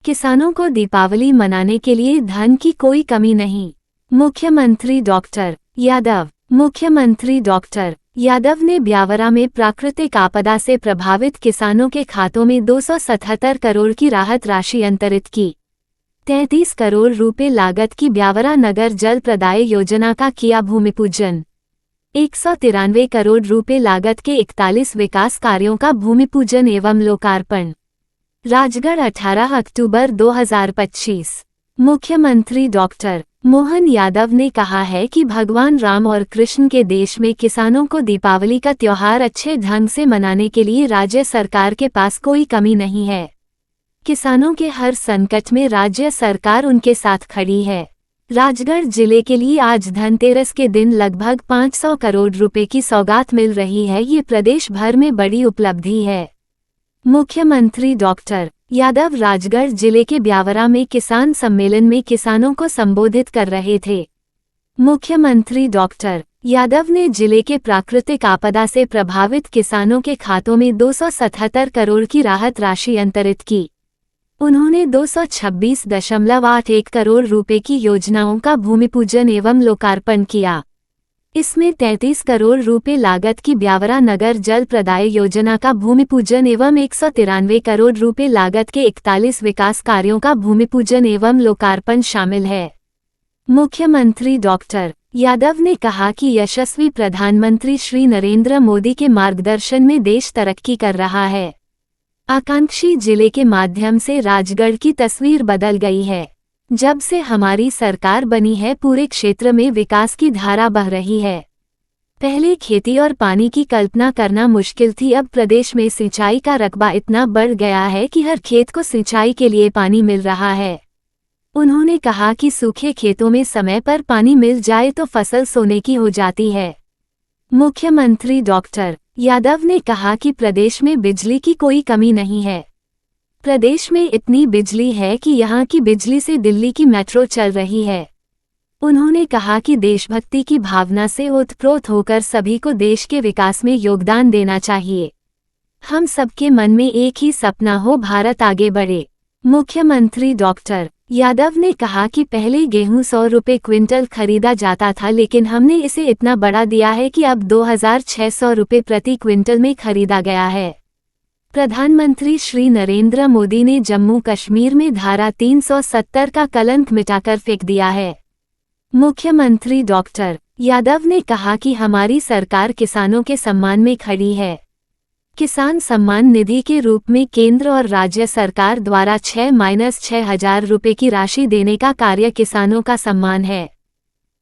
किसानों को दीपावली मनाने के लिए धन की कोई कमी नहीं। मुख्यमंत्री डॉक्टर यादव। मुख्यमंत्री डॉक्टर यादव ने ब्यावरा में प्राकृतिक आपदा से प्रभावित किसानों के खातों में 277 करोड़ की राहत राशि अंतरित की। 33 करोड़ रुपए लागत की ब्यावरा नगर जल प्रदाय योजना का किया भूमि पूजन। 193 करोड़ रुपए लागत के 41 विकास कार्यों का भूमि पूजन एवं लोकार्पण। राजगढ़ 18 अक्टूबर 2025। मुख्यमंत्री डॉक्टर मोहन यादव ने कहा है कि भगवान राम और कृष्ण के देश में किसानों को दीपावली का त्योहार अच्छे ढंग से मनाने के लिए राज्य सरकार के पास कोई कमी नहीं है। किसानों के हर संकट में राज्य सरकार उनके साथ खड़ी है। राजगढ़ जिले के लिए आज धनतेरस के दिन लगभग 500 करोड़ रुपए की सौगात मिल रही है। ये प्रदेश भर में बड़ी उपलब्धि है। मुख्यमंत्री डॉक्टर यादव राजगढ़ जिले के ब्यावरा में किसान सम्मेलन में किसानों को संबोधित कर रहे थे। मुख्यमंत्री डॉक्टर यादव ने जिले के प्राकृतिक आपदा से प्रभावित किसानों के खातों में 277 करोड़ की राहत राशि अंतरित की। उन्होंने 226.81 करोड़ रुपए की योजनाओं का भूमि पूजन एवं लोकार्पण किया। इसमें 33 करोड़ रुपए लागत की ब्यावरा नगर जल प्रदाय योजना का भूमि पूजन एवं 193 करोड़ रुपए लागत के 41 विकास कार्यों का भूमि पूजन एवं लोकार्पण शामिल है। मुख्यमंत्री डॉक्टर यादव ने कहा कि यशस्वी प्रधानमंत्री श्री नरेंद्र मोदी के मार्गदर्शन में देश तरक्की कर रहा है। आकांक्षी जिले के माध्यम से राजगढ़ की तस्वीर बदल गई है। जब से हमारी सरकार बनी है पूरे क्षेत्र में विकास की धारा बह रही है। पहले खेती और पानी की कल्पना करना मुश्किल थी, अब प्रदेश में सिंचाई का रकबा इतना बढ़ गया है कि हर खेत को सिंचाई के लिए पानी मिल रहा है। उन्होंने कहा कि सूखे खेतों में समय पर पानी मिल जाए तो फसल सोने की हो जाती है। मुख्यमंत्री डॉक्टर यादव ने कहा कि प्रदेश में बिजली की कोई कमी नहीं है। प्रदेश में इतनी बिजली है कि यहाँ की बिजली से दिल्ली की मेट्रो चल रही है। उन्होंने कहा कि देशभक्ति की भावना से ओतप्रोत होकर सभी को देश के विकास में योगदान देना चाहिए। हम सबके मन में एक ही सपना हो, भारत आगे बढ़े। मुख्यमंत्री डॉक्टर यादव ने कहा कि पहले गेहूं 100 रुपये क्विंटल खरीदा जाता था, लेकिन हमने इसे इतना बढ़ा दिया है कि अब 2600 रुपये प्रति क्विंटल में खरीदा गया है। प्रधानमंत्री श्री नरेंद्र मोदी ने जम्मू कश्मीर में धारा 370 का कलंक मिटाकर फेंक दिया है। मुख्यमंत्री डॉक्टर यादव ने कहा कि हमारी सरकार किसानों के सम्मान में खड़ी है। किसान सम्मान निधि के रूप में केंद्र और राज्य सरकार द्वारा 6-6,000 रुपये की राशि देने का कार्य किसानों का सम्मान है।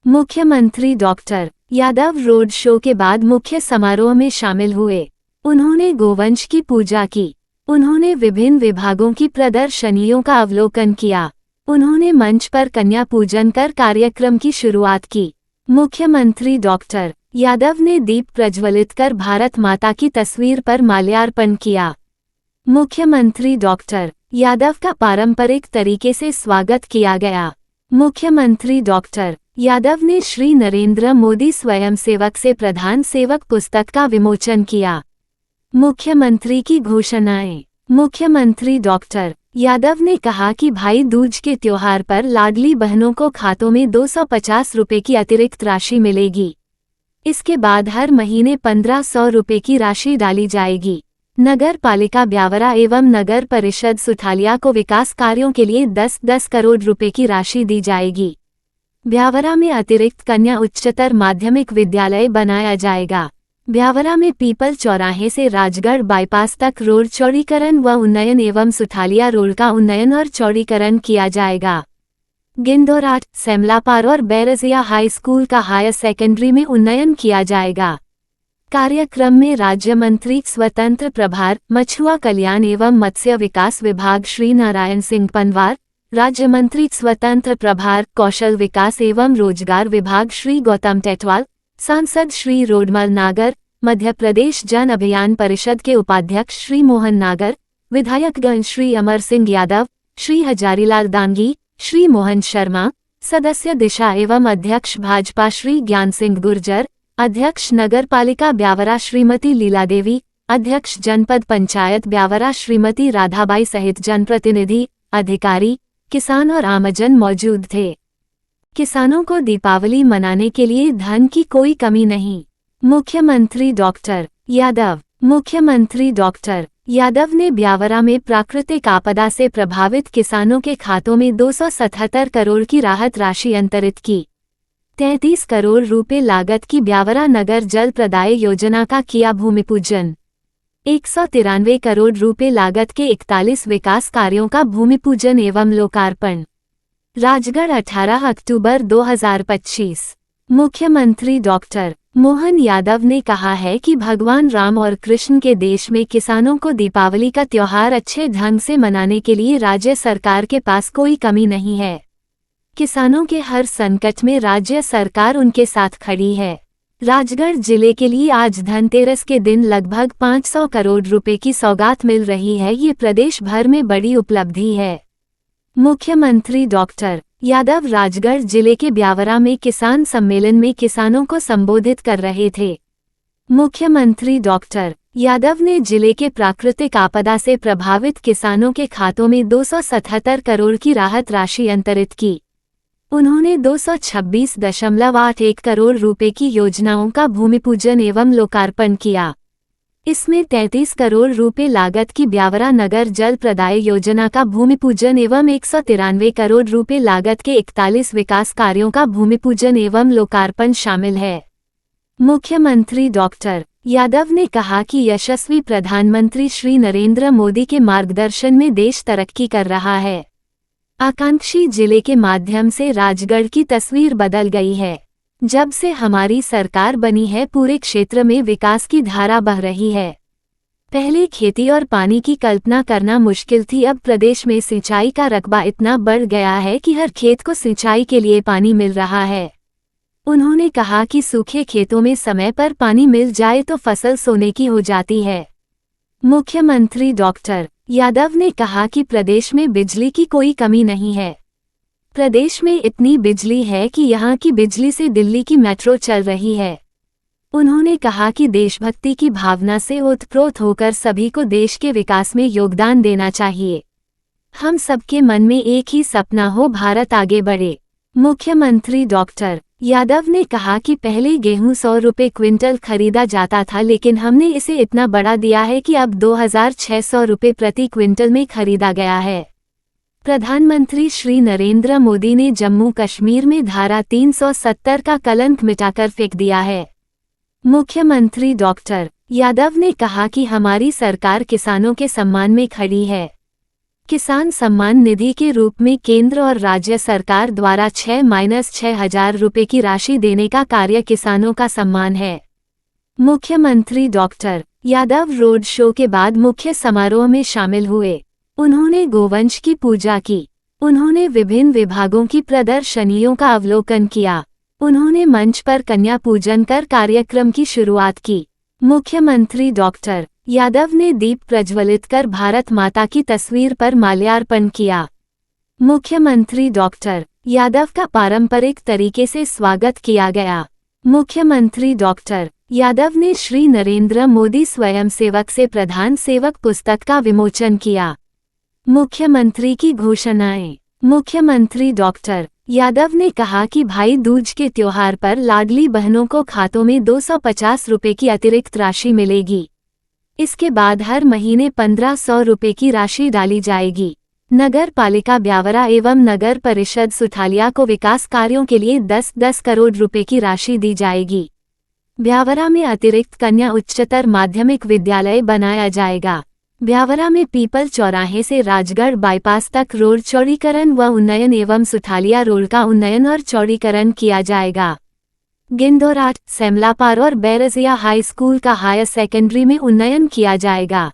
मुख्यमंत्री डॉक्टर यादव रोड शो के बाद मुख्य समारोह में शामिल हुए। उन्होंने गोवंश की पूजा की। उन्होंने विभिन्न विभागों की प्रदर्शनियों का अवलोकन किया। उन्होंने मंच पर कन्या पूजन कर कार्यक्रम की शुरुआत की। मुख्यमंत्री डॉक्टर यादव ने दीप प्रज्वलित कर भारत माता की तस्वीर पर माल्यार्पण किया। मुख्यमंत्री डॉक्टर यादव का पारंपरिक तरीके से स्वागत किया गया। मुख्यमंत्री डॉक्टर यादव ने श्री नरेंद्र मोदी स्वयंसेवक से प्रधान सेवक पुस्तक का विमोचन किया। मुख्यमंत्री की घोषणाएं। मुख्यमंत्री डॉक्टर यादव ने कहा कि भाई दूज के त्योहार पर लाडली बहनों को खातों में 250 रुपये की अतिरिक्त राशि मिलेगी। इसके बाद हर महीने 1500 रुपये की राशि डाली जाएगी। नगर पालिका ब्यावरा एवं नगर परिषद सुठालिया को विकास कार्यों के लिए 10-10 करोड़ रुपये की राशि दी जाएगी। ब्यावरा में अतिरिक्त कन्या उच्चतर माध्यमिक विद्यालय बनाया जाएगा। ब्यावरा में पीपल चौराहे से राजगढ़ बाईपास तक रोड चौड़ीकरण व उन्नयन एवं सुठालिया रोड का उन्नयन और चौड़ीकरण किया जाएगा। गिंदोराट, सेमलापार और बैरजिया हाई स्कूल का हायर सेकेंडरी में उन्नयन किया जाएगा। कार्यक्रम में राज्य मंत्री स्वतंत्र प्रभार मछुआ कल्याण एवं मत्स्य विकास विभाग श्री नारायण सिंह पनवार, राज्य मंत्री स्वतंत्र प्रभार कौशल विकास एवं रोजगार विभाग श्री गौतम टेटवाल, सांसद श्री रोडमल नागर, मध्य प्रदेश जन अभियान परिषद के उपाध्यक्ष श्री मोहन नागर, विधायकगण श्री अमर सिंह यादव, श्री हजारीलाल दांगी, श्री मोहन शर्मा, सदस्य दिशा एवं अध्यक्ष भाजपा श्री ज्ञान सिंह गुर्जर, अध्यक्ष नगर पालिका ब्यावरा श्रीमती लीला देवी, अध्यक्ष जनपद पंचायत ब्यावरा श्रीमती राधाबाई सहित जनप्रतिनिधि अधिकारी, किसान और आमजन मौजूद थे। किसानों को दीपावली मनाने के लिए धन की कोई कमी नहीं। मुख्यमंत्री डॉक्टर यादव। मुख्यमंत्री डॉक्टर यादव ने ब्यावरा में प्राकृतिक आपदा से प्रभावित किसानों के खातों में 277 करोड़ की राहत राशि अंतरित की। 33 करोड़ रुपए लागत की ब्यावरा नगर जल प्रदाय योजना का किया भूमि पूजन। 193 करोड़ रुपए लागत के 41 विकास कार्यों का भूमि पूजन एवं लोकार्पण। राजगढ़ 18 अक्टूबर 2025। मुख्यमंत्री डॉक्टर मोहन यादव ने कहा है कि भगवान राम और कृष्ण के देश में किसानों को दीपावली का त्योहार अच्छे ढंग से मनाने के लिए राज्य सरकार के पास कोई कमी नहीं है। किसानों के हर संकट में राज्य सरकार उनके साथ खड़ी है। राजगढ़ जिले के लिए आज धनतेरस के दिन लगभग 500 करोड़ रुपए की सौगात मिल रही है। ये प्रदेश भर में बड़ी उपलब्धि है। मुख्यमंत्री डॉक्टर यादव राजगढ़ जिले के ब्यावरा में किसान सम्मेलन में किसानों को संबोधित कर रहे थे। मुख्यमंत्री डॉक्टर यादव ने जिले के प्राकृतिक आपदा से प्रभावित किसानों के खातों में 277 करोड़ की राहत राशि अंतरित की। उन्होंने 226.81 करोड़ रुपए की योजनाओं का भूमि पूजन एवं लोकार्पण किया। इसमें 33 करोड़ रुपए लागत की ब्यावरा नगर जल प्रदाय योजना का भूमि पूजन एवं 193 करोड़ रुपए लागत के 41 विकास कार्यों का भूमि पूजन एवं लोकार्पण शामिल है। मुख्यमंत्री डॉक्टर यादव ने कहा कि यशस्वी प्रधानमंत्री श्री नरेंद्र मोदी के मार्गदर्शन में देश तरक्की कर रहा है। आकांक्षी जिले के माध्यम से राजगढ़ की तस्वीर बदल गई है। जब से हमारी सरकार बनी है पूरे क्षेत्र में विकास की धारा बह रही है। पहले खेती और पानी की कल्पना करना मुश्किल थी, अब प्रदेश में सिंचाई का रकबा इतना बढ़ गया है कि हर खेत को सिंचाई के लिए पानी मिल रहा है। उन्होंने कहा कि सूखे खेतों में समय पर पानी मिल जाए तो फसल सोने की हो जाती है। मुख्यमंत्री डॉक्टर यादव ने कहा कि प्रदेश में बिजली की कोई कमी नहीं है। प्रदेश में इतनी बिजली है कि यहाँ की बिजली से दिल्ली की मेट्रो चल रही है। उन्होंने कहा कि देशभक्ति की भावना से ओतप्रोत होकर सभी को देश के विकास में योगदान देना चाहिए। हम सबके मन में एक ही सपना हो, भारत आगे बढ़े। मुख्यमंत्री डॉक्टर यादव ने कहा कि पहले गेहूं 100 रुपये क्विंटल खरीदा जाता था, लेकिन हमने इसे इतना बढ़ा दिया है कि अब 2600 रुपये प्रति क्विंटल में खरीदा गया है। प्रधानमंत्री श्री नरेंद्र मोदी ने जम्मू कश्मीर में धारा 370 का कलंक मिटाकर फेंक दिया है। मुख्यमंत्री डॉक्टर यादव ने कहा कि हमारी सरकार किसानों के सम्मान में खड़ी है। किसान सम्मान निधि के रूप में केंद्र और राज्य सरकार द्वारा 6-6,000 रुपये की राशि देने का कार्य किसानों का सम्मान है। मुख्यमंत्री डॉक्टर यादव रोड शो के बाद मुख्य समारोह में शामिल हुए। उन्होंने गोवंश की पूजा की। उन्होंने विभिन्न विभागों की प्रदर्शनियों का अवलोकन किया। उन्होंने मंच पर कन्या पूजन कर कार्यक्रम की शुरुआत की। मुख्यमंत्री डॉक्टर यादव ने दीप प्रज्वलित कर भारत माता की तस्वीर पर माल्यार्पण किया। मुख्यमंत्री डॉक्टर यादव का पारंपरिक तरीके से स्वागत किया गया। मुख्यमंत्री डॉक्टर यादव ने श्री नरेंद्र मोदी स्वयंसेवक से प्रधान सेवक पुस्तक का विमोचन किया। मुख्यमंत्री की घोषणाएं। मुख्यमंत्री डॉक्टर यादव ने कहा कि भाई दूज के त्योहार पर लाडली बहनों को खातों में 250 रुपये की अतिरिक्त राशि मिलेगी। इसके बाद हर महीने 1500 रुपये की राशि डाली जाएगी। नगर पालिका ब्यावरा एवं नगर परिषद सुठालिया को विकास कार्यों के लिए 10-10 करोड़ रुपए की राशि दी जाएगी। ब्यावरा में अतिरिक्त कन्या उच्चतर माध्यमिक विद्यालय बनाया जाएगा। ब्यावरा में पीपल चौराहे से राजगढ़ बाईपास तक रोड चौड़ीकरण व उन्नयन एवं सुठालिया रोड का उन्नयन और चौड़ीकरण किया जाएगा। गिंदोराट, सेमलापार और बैरजिया हाई स्कूल का हायर सेकेंडरी में उन्नयन किया जाएगा।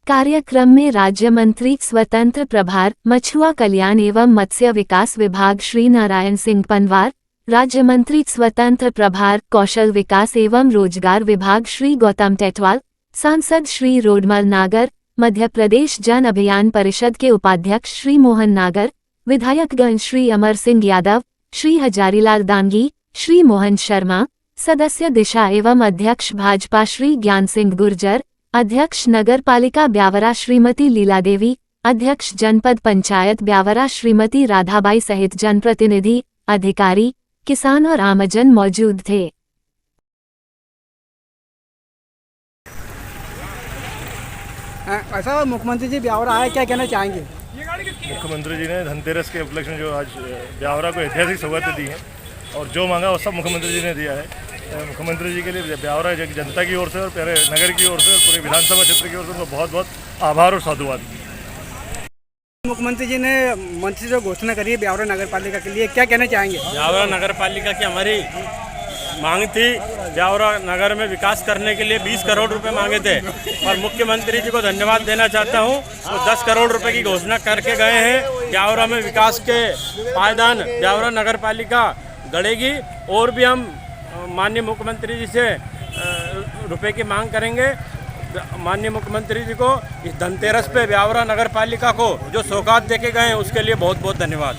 कार्यक्रम में राज्य मंत्री स्वतंत्र प्रभार मछुआ कल्याण एवं मत्स्य विकास विभाग श्री नारायण सिंह पनवार, राज्य मंत्री स्वतंत्र प्रभार कौशल विकास एवं रोजगार विभाग श्री गौतम टेटवाल, सांसद श्री रोडमल नागर, मध्य प्रदेश जन अभियान परिषद के उपाध्यक्ष श्री मोहन नागर, विधायकगण श्री अमर सिंह यादव, श्री हजारीलाल दांगी, श्री मोहन शर्मा, सदस्य दिशा एवं अध्यक्ष भाजपा श्री ज्ञान सिंह गुर्जर, अध्यक्ष नगर पालिका ब्यावरा श्रीमती लीला देवी, अध्यक्ष जनपद पंचायत ब्यावरा श्रीमती राधाबाई सहित जनप्रतिनिधि, अधिकारी, किसान और आमजन मौजूद थे। ऐसा मुख्यमंत्री जी ब्यावरा आए, क्या कहना चाहेंगे? मुख्यमंत्री जी ने धनतेरस के उपलक्ष्य में जो आज ब्यावरा को ऐतिहासिक सौगातें दी हैं और जो मांगा वो सब मुख्यमंत्री जी ने दिया है। मुख्यमंत्री जी के लिए ब्यावरा जनता की ओर से और प्यारे नगर की ओर से और पूरे विधानसभा क्षेत्र की ओर से उनको बहुत बहुत आभार और साधुवाद। मुख्यमंत्री जी ने मंत्री से घोषणा करी है ब्यावरा नगर पालिका के लिए, क्या कहना चाहेंगे? ब्यावरा नगर पालिका की हमारी मांग थी, ब्यावरा नगर में विकास करने के लिए 20 करोड़ रुपए मांगे थे और मुख्यमंत्री जी को धन्यवाद देना चाहता हूं। वो 10 करोड़ रुपए की घोषणा करके गए हैं। ब्यावरा में विकास के पायदान ब्यावरा नगर पालिका गढ़ेगी और भी हम माननीय मुख्यमंत्री जी से रुपए की मांग करेंगे। माननीय मुख्यमंत्री जी को इस धनतेरस पे ब्यावरा नगर पालिका को जो सौगात देके गए हैं उसके लिए बहुत बहुत धन्यवाद।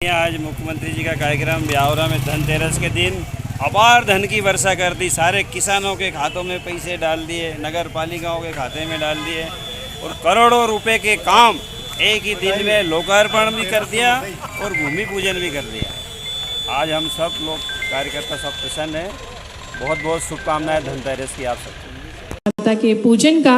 आज मुख्यमंत्री जी का कार्यक्रम ब्यावरा में धनतेरस के दिन अपार धन की वर्षा कर दी, सारे किसानों के खातों में पैसे डाल दिए, नगर पालिकाओं के खाते में डाल दिए और करोड़ों रुपए के काम एक ही दिन में लोकार्पण भी कर दिया और भूमि पूजन भी कर दिया। आज हम सब लोग कार्यकर्ता सब प्रसन्न हैं। बहुत बहुत शुभकामनाएं धनतेरस की आप सबको। माता के पूजन का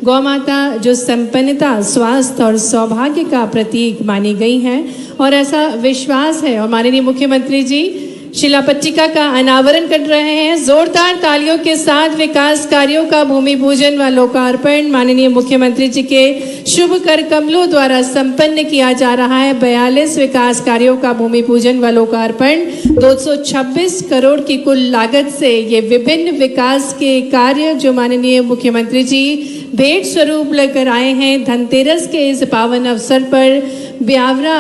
गौ माता जो संपन्नता, स्वास्थ्य और सौभाग्य का प्रतीक मानी गई है और ऐसा विश्वास है। और माननीय मुख्यमंत्री जी शिलापट्टिका का अनावरण कर रहे हैं। जोरदार तालियों के साथ विकास कार्यों का भूमि पूजन व लोकार्पण माननीय मुख्यमंत्री जी के शुभ कर कमलों द्वारा संपन्न किया जा रहा है। 42 विकास कार्यों का भूमि पूजन व लोकार्पण 226 करोड़ की कुल लागत से ये विभिन्न विकास के कार्य जो माननीय मुख्यमंत्री जी भेंट स्वरूप लेकर आए हैं धनतेरस के इस पावन अवसर पर ब्यावरा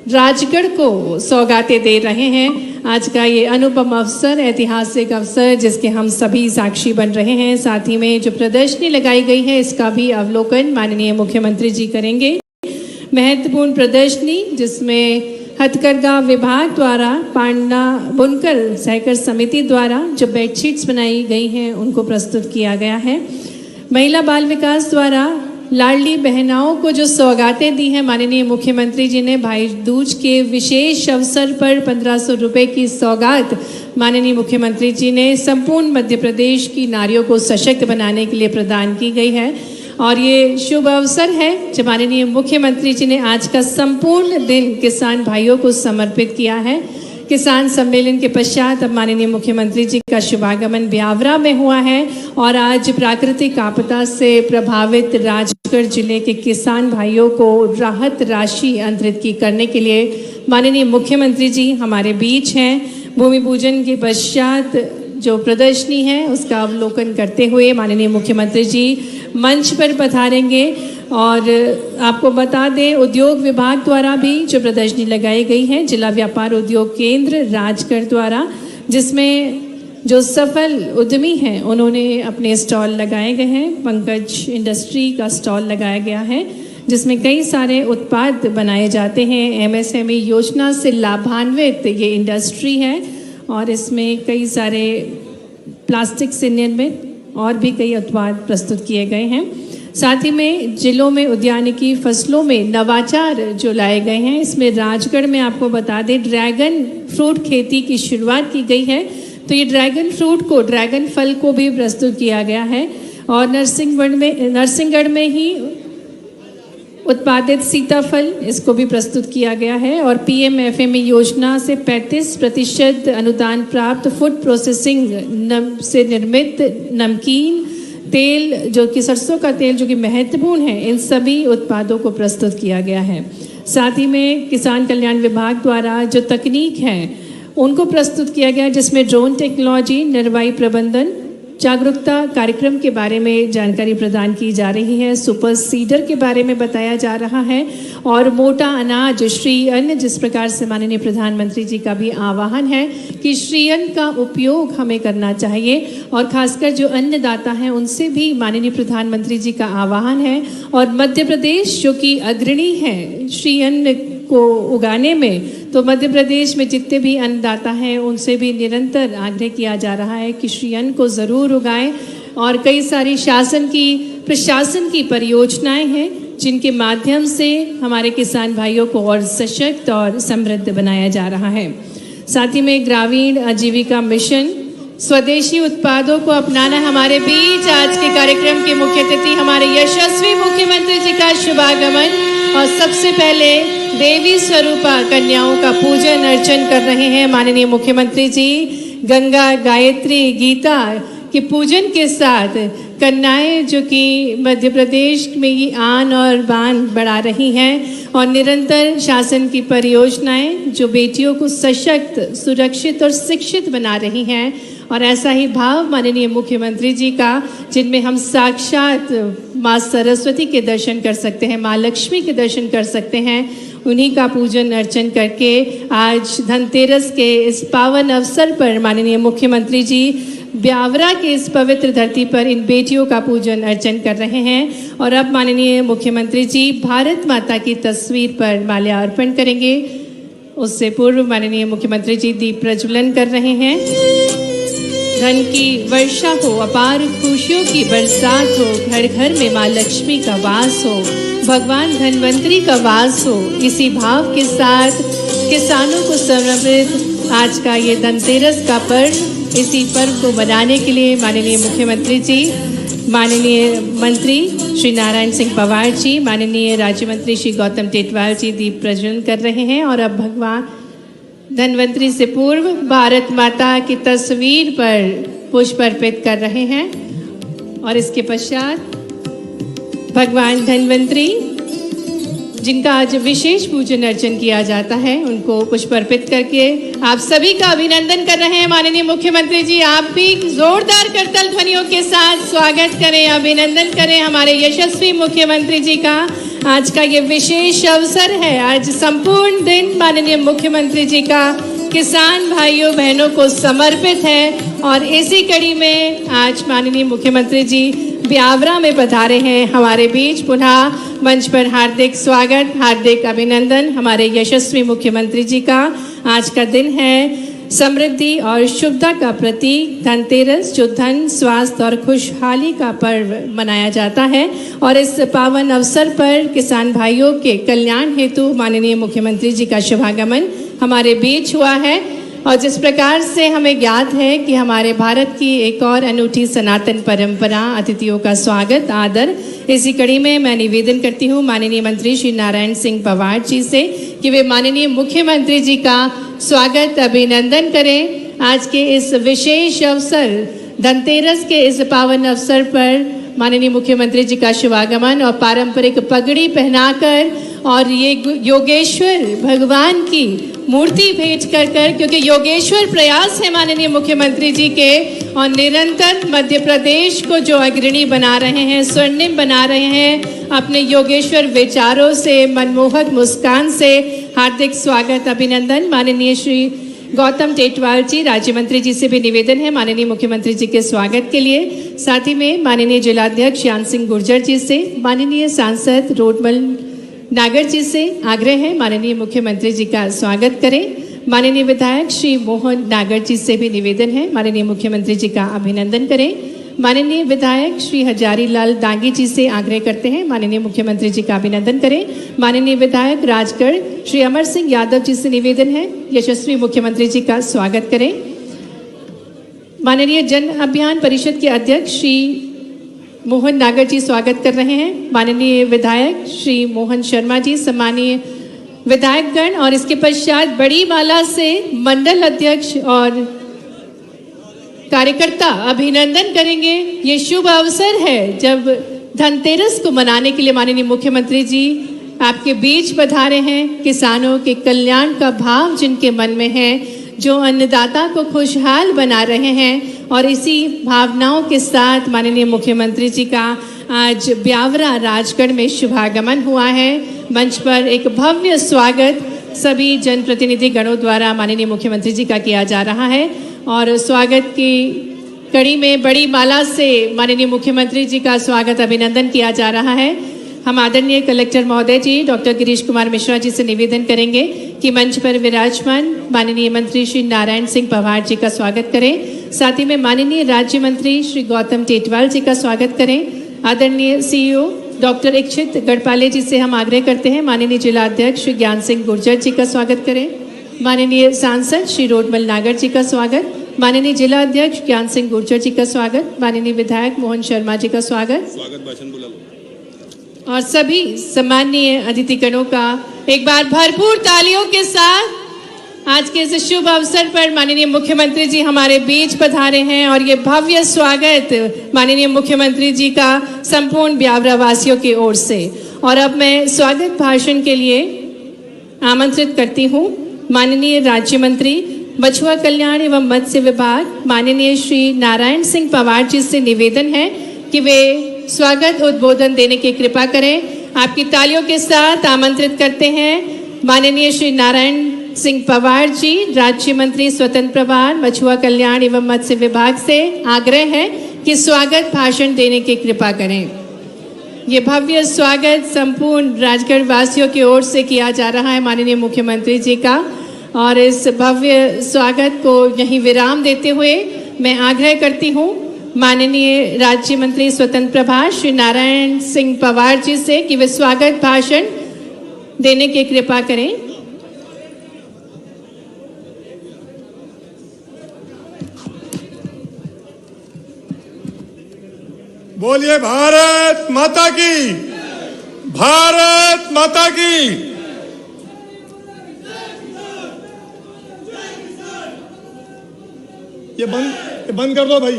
राजगढ़ को सौगातें दे रहे हैं। आज का ये अनुपम अवसर, ऐतिहासिक अवसर जिसके हम सभी साक्षी बन रहे हैं। साथ ही में जो प्रदर्शनी लगाई गई है इसका भी अवलोकन माननीय मुख्यमंत्री जी करेंगे। महत्वपूर्ण प्रदर्शनी जिसमें हथकरघा विभाग द्वारा पांडा बुनकर सहकार समिति द्वारा जो बेडशीट्स बनाई गई हैं उनको प्रस्तुत किया गया है। महिला बाल विकास द्वारा लाडली बहनाओं को जो सौगातें दी हैं माननीय मुख्यमंत्री जी ने भाई दूज के विशेष अवसर पर 1500 रुपये की सौगात माननीय मुख्यमंत्री जी ने संपूर्ण मध्य प्रदेश की नारियों को सशक्त बनाने के लिए प्रदान की गई है। और ये शुभ अवसर है जब माननीय मुख्यमंत्री जी ने आज का संपूर्ण दिन किसान भाइयों को समर्पित किया है। किसान सम्मेलन के पश्चात अब माननीय मुख्यमंत्री जी का शुभागमन ब्यावरा में हुआ है और आज प्राकृतिक आपदा से प्रभावित राजगढ़ जिले के किसान भाइयों को राहत राशि अंतरित करने के लिए माननीय मुख्यमंत्री जी हमारे बीच हैं। भूमि पूजन के पश्चात जो प्रदर्शनी है उसका अवलोकन करते हुए माननीय मुख्यमंत्री जी मंच पर पधारेंगे। और आपको बता दें उद्योग विभाग द्वारा भी जो प्रदर्शनी लगाई गई है जिला व्यापार उद्योग केंद्र राजगढ़ द्वारा, जिसमें जो सफल उद्यमी हैं उन्होंने अपने स्टॉल लगाए गए हैं। पंकज इंडस्ट्री का स्टॉल लगाया गया है जिसमें कई सारे उत्पाद बनाए जाते हैं। MSME योजना से लाभान्वित ये इंडस्ट्री है और इसमें कई सारे प्लास्टिक से निर्मित और भी कई उत्पाद प्रस्तुत किए गए हैं। साथ ही में जिलों में उद्यानिकी फसलों में नवाचार जो लाए गए हैं, इसमें राजगढ़ में आपको बता दें ड्रैगन फ्रूट खेती की शुरुआत की गई है। तो ये ड्रैगन फल को भी प्रस्तुत किया गया है। और नरसिंहगढ़ में ही उत्पादित सीताफल इसको भी प्रस्तुत किया गया है। और PM-FME योजना से 35% अनुदान प्राप्त फूड प्रोसेसिंग से निर्मित नमकीन तेल जो कि सरसों का तेल जो कि महत्वपूर्ण है, इन सभी उत्पादों को प्रस्तुत किया गया है। साथ ही में किसान कल्याण विभाग द्वारा जो तकनीक है उनको प्रस्तुत किया गया जिसमें ड्रोन टेक्नोलॉजी, निर्वाही प्रबंधन, जागरूकता कार्यक्रम के बारे में जानकारी प्रदान की जा रही है। सुपर सीडर के बारे में बताया जा रहा है और मोटा अनाज श्री अन्न, जिस प्रकार से माननीय प्रधानमंत्री जी का भी आह्वान है कि श्री अन्न का उपयोग हमें करना चाहिए और खासकर जो अन्नदाता हैं उनसे भी माननीय प्रधानमंत्री जी का आह्वान है। और मध्य प्रदेश जो कि अग्रणी है श्री अन्न को उगाने में, तो मध्य प्रदेश में जितने भी अन्नदाता हैं उनसे भी निरंतर आग्रह किया जा रहा है कि श्री अन्न को ज़रूर उगाएं। और कई सारी शासन की प्रशासन की परियोजनाएं हैं जिनके माध्यम से हमारे किसान भाइयों को और सशक्त और समृद्ध बनाया जा रहा है। साथ ही में ग्रामीण आजीविका मिशन, स्वदेशी उत्पादों को अपनाना हमारे बीच आज के कार्यक्रम के मुख्य अतिथि हमारे यशस्वी मुख्यमंत्री जी का शुभागमन और सबसे पहले देवी स्वरूपा कन्याओं का पूजन अर्चन कर रहे हैं माननीय मुख्यमंत्री जी। गंगा, गायत्री, गीता के पूजन के साथ कन्याएं जो कि मध्य प्रदेश में ही आन और बान बढ़ा रही हैं और निरंतर शासन की परियोजनाएं जो बेटियों को सशक्त, सुरक्षित और शिक्षित बना रही हैं, और ऐसा ही भाव माननीय मुख्यमंत्री जी का जिनमें हम साक्षात माँ सरस्वती के दर्शन कर सकते हैं, माँ लक्ष्मी के दर्शन कर सकते हैं, उन्हीं का पूजन अर्चन करके आज धनतेरस के इस पावन अवसर पर माननीय मुख्यमंत्री जी ब्यावरा के इस पवित्र धरती पर इन बेटियों का पूजन अर्चन कर रहे हैं। और अब माननीय मुख्यमंत्री जी भारत माता की तस्वीर पर माल्यार्पण करेंगे। उससे पूर्व माननीय मुख्यमंत्री जी दीप प्रज्वलन कर रहे हैं। धन की वर्षा हो, अपार खुशियों की बरसात हो, घर घर में माँ लक्ष्मी का वास हो, भगवान धन्वंतरी का वास हो, इसी भाव के साथ किसानों को समर्पित आज का ये धनतेरस का पर्व, इसी पर्व को मनाने के लिए माननीय मुख्यमंत्री जी, माननीय मंत्री श्री नारायण सिंह पवार जी, माननीय राज्य मंत्री श्री गौतम टेटवाल जी दीप प्रज्वलन कर रहे हैं। और अब भगवान धन्वंतरी से पूर्व भारत माता की तस्वीर पर पुष्प अर्पित कर रहे हैं और इसके पश्चात भगवान धन्वंतरी जिनका आज विशेष पूजन अर्चन किया जाता है उनको पुष्प अर्पित करके आप सभी का अभिनंदन कर रहे हैं। माननीय मुख्यमंत्री जी आप भी जोरदार करताल ध्वनियों के साथ स्वागत करें, अभिनंदन करें हमारे यशस्वी मुख्यमंत्री जी का। आज का ये विशेष अवसर है, आज संपूर्ण दिन माननीय मुख्यमंत्री जी का किसान भाइयों बहनों को समर्पित है और इसी कड़ी में आज माननीय मुख्यमंत्री जी ब्यावरा में पधारे हैं हमारे बीच। पुनः मंच पर हार्दिक स्वागत, हार्दिक अभिनंदन हमारे यशस्वी मुख्यमंत्री जी का। आज का दिन है समृद्धि और शुभता का प्रतीक धनतेरस, जो धन, स्वास्थ्य और खुशहाली का पर्व मनाया जाता है और इस पावन अवसर पर किसान भाइयों के कल्याण हेतु माननीय मुख्यमंत्री जी का शुभागमन हमारे बीच हुआ है। और जिस प्रकार से हमें ज्ञात है कि हमारे भारत की एक और अनूठी सनातन परंपरा अतिथियों का स्वागत, आदर, इसी कड़ी में मैं निवेदन करती हूँ माननीय मंत्री श्री नारायण सिंह पवार जी से कि वे माननीय मुख्यमंत्री जी का स्वागत, अभिनंदन करें। आज के इस विशेष अवसर धनतेरस के इस पावन अवसर पर माननीय मुख्यमंत्री जी का शुभागमन और पारंपरिक पगड़ी पहनाकर और ये योगेश्वर भगवान की मूर्ति भेंट कर क्योंकि योगेश्वर प्रयास है माननीय मुख्यमंत्री जी के और निरंतर मध्य प्रदेश को जो अग्रणी बना रहे हैं, स्वर्णिम बना रहे हैं अपने योगेश्वर विचारों से, मनमोहक मुस्कान से। हार्दिक स्वागत, अभिनंदन। माननीय श्री गौतम टेटवाल जी राज्य मंत्री जी से भी निवेदन है माननीय मुख्यमंत्री जी के स्वागत के लिए। साथ ही में माननीय जिलाध्यक्ष श्याम सिंह गुर्जर जी से, माननीय सांसद रोडमल नागर जी से आग्रह है माननीय मुख्यमंत्री जी का स्वागत करें। माननीय विधायक श्री मोहन नागर जी से भी निवेदन है माननीय मुख्यमंत्री जी का अभिनंदन करें। माननीय विधायक श्री हजारी लाल दांगी जी से आग्रह करते हैं माननीय मुख्यमंत्री जी का अभिनंदन करें। माननीय विधायक राजगढ़ श्री अमर सिंह यादव जी से निवेदन है यशस्वी मुख्यमंत्री जी का स्वागत करें। माननीय जन अभियान परिषद के अध्यक्ष श्री मोहन नागर जी स्वागत कर रहे हैं। माननीय विधायक श्री मोहन शर्मा जी, सम्मानीय विधायकगण और इसके पश्चात बड़ी माला से मंडल अध्यक्ष और कार्यकर्ता अभिनंदन करेंगे। ये शुभ अवसर है जब धनतेरस को मनाने के लिए माननीय मुख्यमंत्री जी आपके बीच पधारे हैं। किसानों के कल्याण का भाव जिनके मन में है, जो अन्नदाता को खुशहाल बना रहे हैं और इसी भावनाओं के साथ माननीय मुख्यमंत्री जी का आज ब्यावरा राजगढ़ में शुभागमन हुआ है। मंच पर एक भव्य स्वागत सभी जनप्रतिनिधि गणों द्वारा माननीय मुख्यमंत्री जी का किया जा रहा है और स्वागत की कड़ी में बड़ी माला से माननीय मुख्यमंत्री जी का स्वागत, अभिनंदन किया जा रहा है। हम आदरणीय कलेक्टर महोदय जी डॉक्टर गिरीश कुमार मिश्रा जी से निवेदन करेंगे कि मंच पर विराजमान माननीय मंत्री श्री नारायण सिंह पवार जी का स्वागत करें। साथ ही में माननीय राज्य मंत्री श्री गौतम टेटवाल जी का स्वागत करें। आदरणीय सीईओ डॉक्टर इच्छित गढ़पाले जी से हम आग्रह करते हैं माननीय जिला अध्यक्ष श्री ज्ञान सिंह गुर्जर जी का स्वागत करें। माननीय सांसद श्री रोडमल नागर जी का स्वागत। माननीय जिला अध्यक्ष ज्ञान सिंह गुर्जर जी का स्वागत। माननीय विधायक मोहन शर्मा जी का स्वागत। भाषण बुला लो। और सभी सम्मानीय अतिथिगणों का एक बार भरपूर तालियों के साथ आज के इस शुभ अवसर पर माननीय मुख्यमंत्री जी हमारे बीच पधारे हैं और ये भव्य स्वागत माननीय मुख्यमंत्री जी का संपूर्ण ब्यावरा वासियों की ओर से। और अब मैं स्वागत भाषण के लिए आमंत्रित करती हूँ माननीय राज्य मंत्री मछुआ कल्याण एवं मत्स्य विभाग माननीय श्री नारायण सिंह पवार जी से निवेदन है कि वे स्वागत उद्बोधन देने की कृपा करें। आपकी तालियों के साथ आमंत्रित करते हैं माननीय श्री नारायण सिंह पवार जी, राज्य मंत्री स्वतंत्र प्रभार मछुआ कल्याण एवं मत्स्य विभाग से आग्रह है कि स्वागत भाषण देने की कृपा करें। ये भव्य स्वागत संपूर्ण राजगढ़ वासियों की ओर से किया जा रहा है माननीय मुख्यमंत्री जी का। और इस भव्य स्वागत को यहीं विराम देते हुए मैं आग्रह करती हूँ माननीय राज्य मंत्री स्वतंत्र प्रभार श्री नारायण सिंह पवार जी से कि वे स्वागत भाषण देने की कृपा करें। बोलिए भारत माता की, भारत माता की। ये बंद कर दो भाई।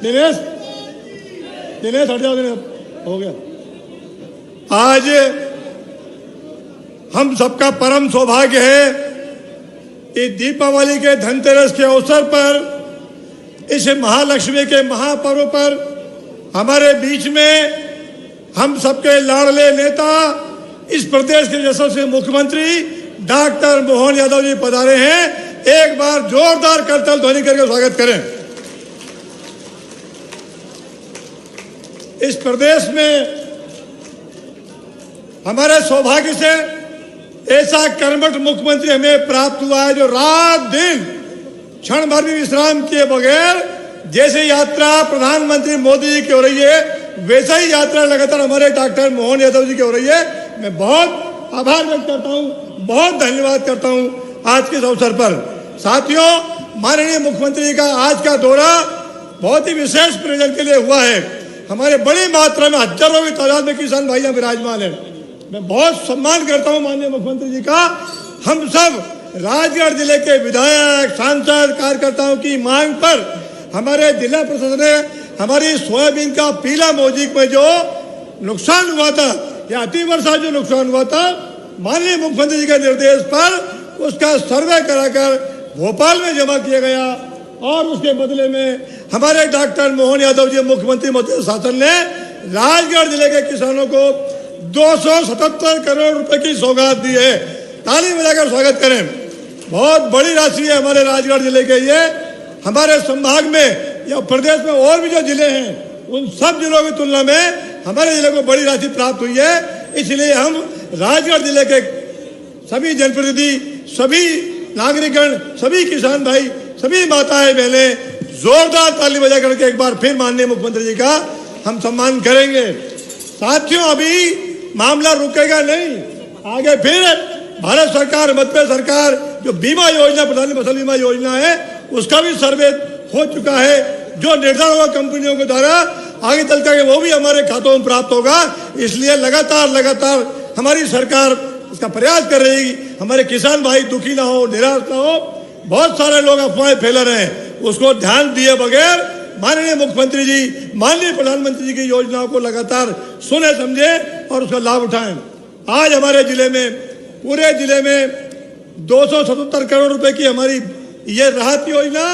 दिनेश दिनेश हट जाओ। दिनेश हो गया। आज हम सबका परम सौभाग्य है कि दीपावली के धनतेरस के अवसर पर इस महालक्ष्मी के महापर्व पर हमारे बीच में हम सबके लाडले नेता इस प्रदेश के यशस्वी मुख्यमंत्री डॉक्टर मोहन यादव जी पधारे हैं। एक बार जोरदार करताल ध्वनि करके स्वागत करें। इस प्रदेश में हमारे सौभाग्य से ऐसा कर्मठ मुख्यमंत्री हमें प्राप्त हुआ है जो रात दिन क्षण भर भी विश्राम किए बगैर जैसे यात्रा प्रधानमंत्री मोदी जी की हो रही है वैसा ही यात्रा लगातार हमारे डॉक्टर मोहन यादव जी की हो रही है। मैं बहुत आभार व्यक्त करता हूं, बहुत धन्यवाद करता हूं आज के इस अवसर पर। साथियों, माननीय मुख्यमंत्री जी का आज का दौरा बहुत ही विशेष प्रयोजन के लिए हुआ है। हमारे बड़ी मात्रा में हजारों की तादाद में किसान भाइयां विराजमान है। मैं बहुत सम्मान करता हूं माननीय मुख्यमंत्री जी का। हम सब राजगढ़ जिले के विधायक, सांसद, कार्यकर्ताओं की मांग पर हमारे जिला प्रशासन ने हमारी सोयाबीन का पीला मौजिक में जो नुकसान हुआ था या अतिवर्षा जो नुकसान हुआ था, माननीय मुख्यमंत्री जी के निर्देश पर उसका सर्वे कराकर भोपाल में जमा किया गया और उसके बदले में हमारे डॉक्टर मोहन यादव जी मुख्यमंत्री महोदय शासन ने राजगढ़ जिले के किसानों को 277 करोड़ रुपए की सौगात दी है। ताली बजाकर स्वागत करें। बहुत बड़ी राशि है हमारे राजगढ़ जिले के। ये हमारे संभाग में या प्रदेश में और भी जो जिले हैं उन सब जिलों की तुलना में हमारे जिले को बड़ी राशि प्राप्त हुई है। इसलिए हम राजगढ़ जिले के सभी जनप्रतिनिधि, सभी नागरिकगण, सभी किसान भाई, सभी माताएं बहनें जोरदार ताली बजा करके एक बार फिर माननीय मुख्यमंत्री जी का हम सम्मान करेंगे। साथियों, अभी मामला रुकेगा नहीं। आगे फिर भारत सरकार, मध्य सरकार जो बीमा योजना, प्रधानमंत्री फसल बीमा योजना है, उसका भी सर्वे हो चुका है। जो निर्धारण होगा कंपनियों के द्वारा आगे चल कर वो भी हमारे खातों में प्राप्त होगा। इसलिए लगातार हमारी सरकार इसका प्रयास कर रही है हमारे किसान भाई दुखी ना हो, निराश ना हो। बहुत सारे लोग अफवाहें फैला रहे हैं, उसको ध्यान दिए बगैर माननीय मुख्यमंत्री जी, माननीय प्रधानमंत्री जी की योजनाओं को लगातार सुने, समझे और उसका लाभ उठाएं। आज हमारे जिले में, पूरे जिले में 277 करोड़ रुपए की हमारी ये राहत योजना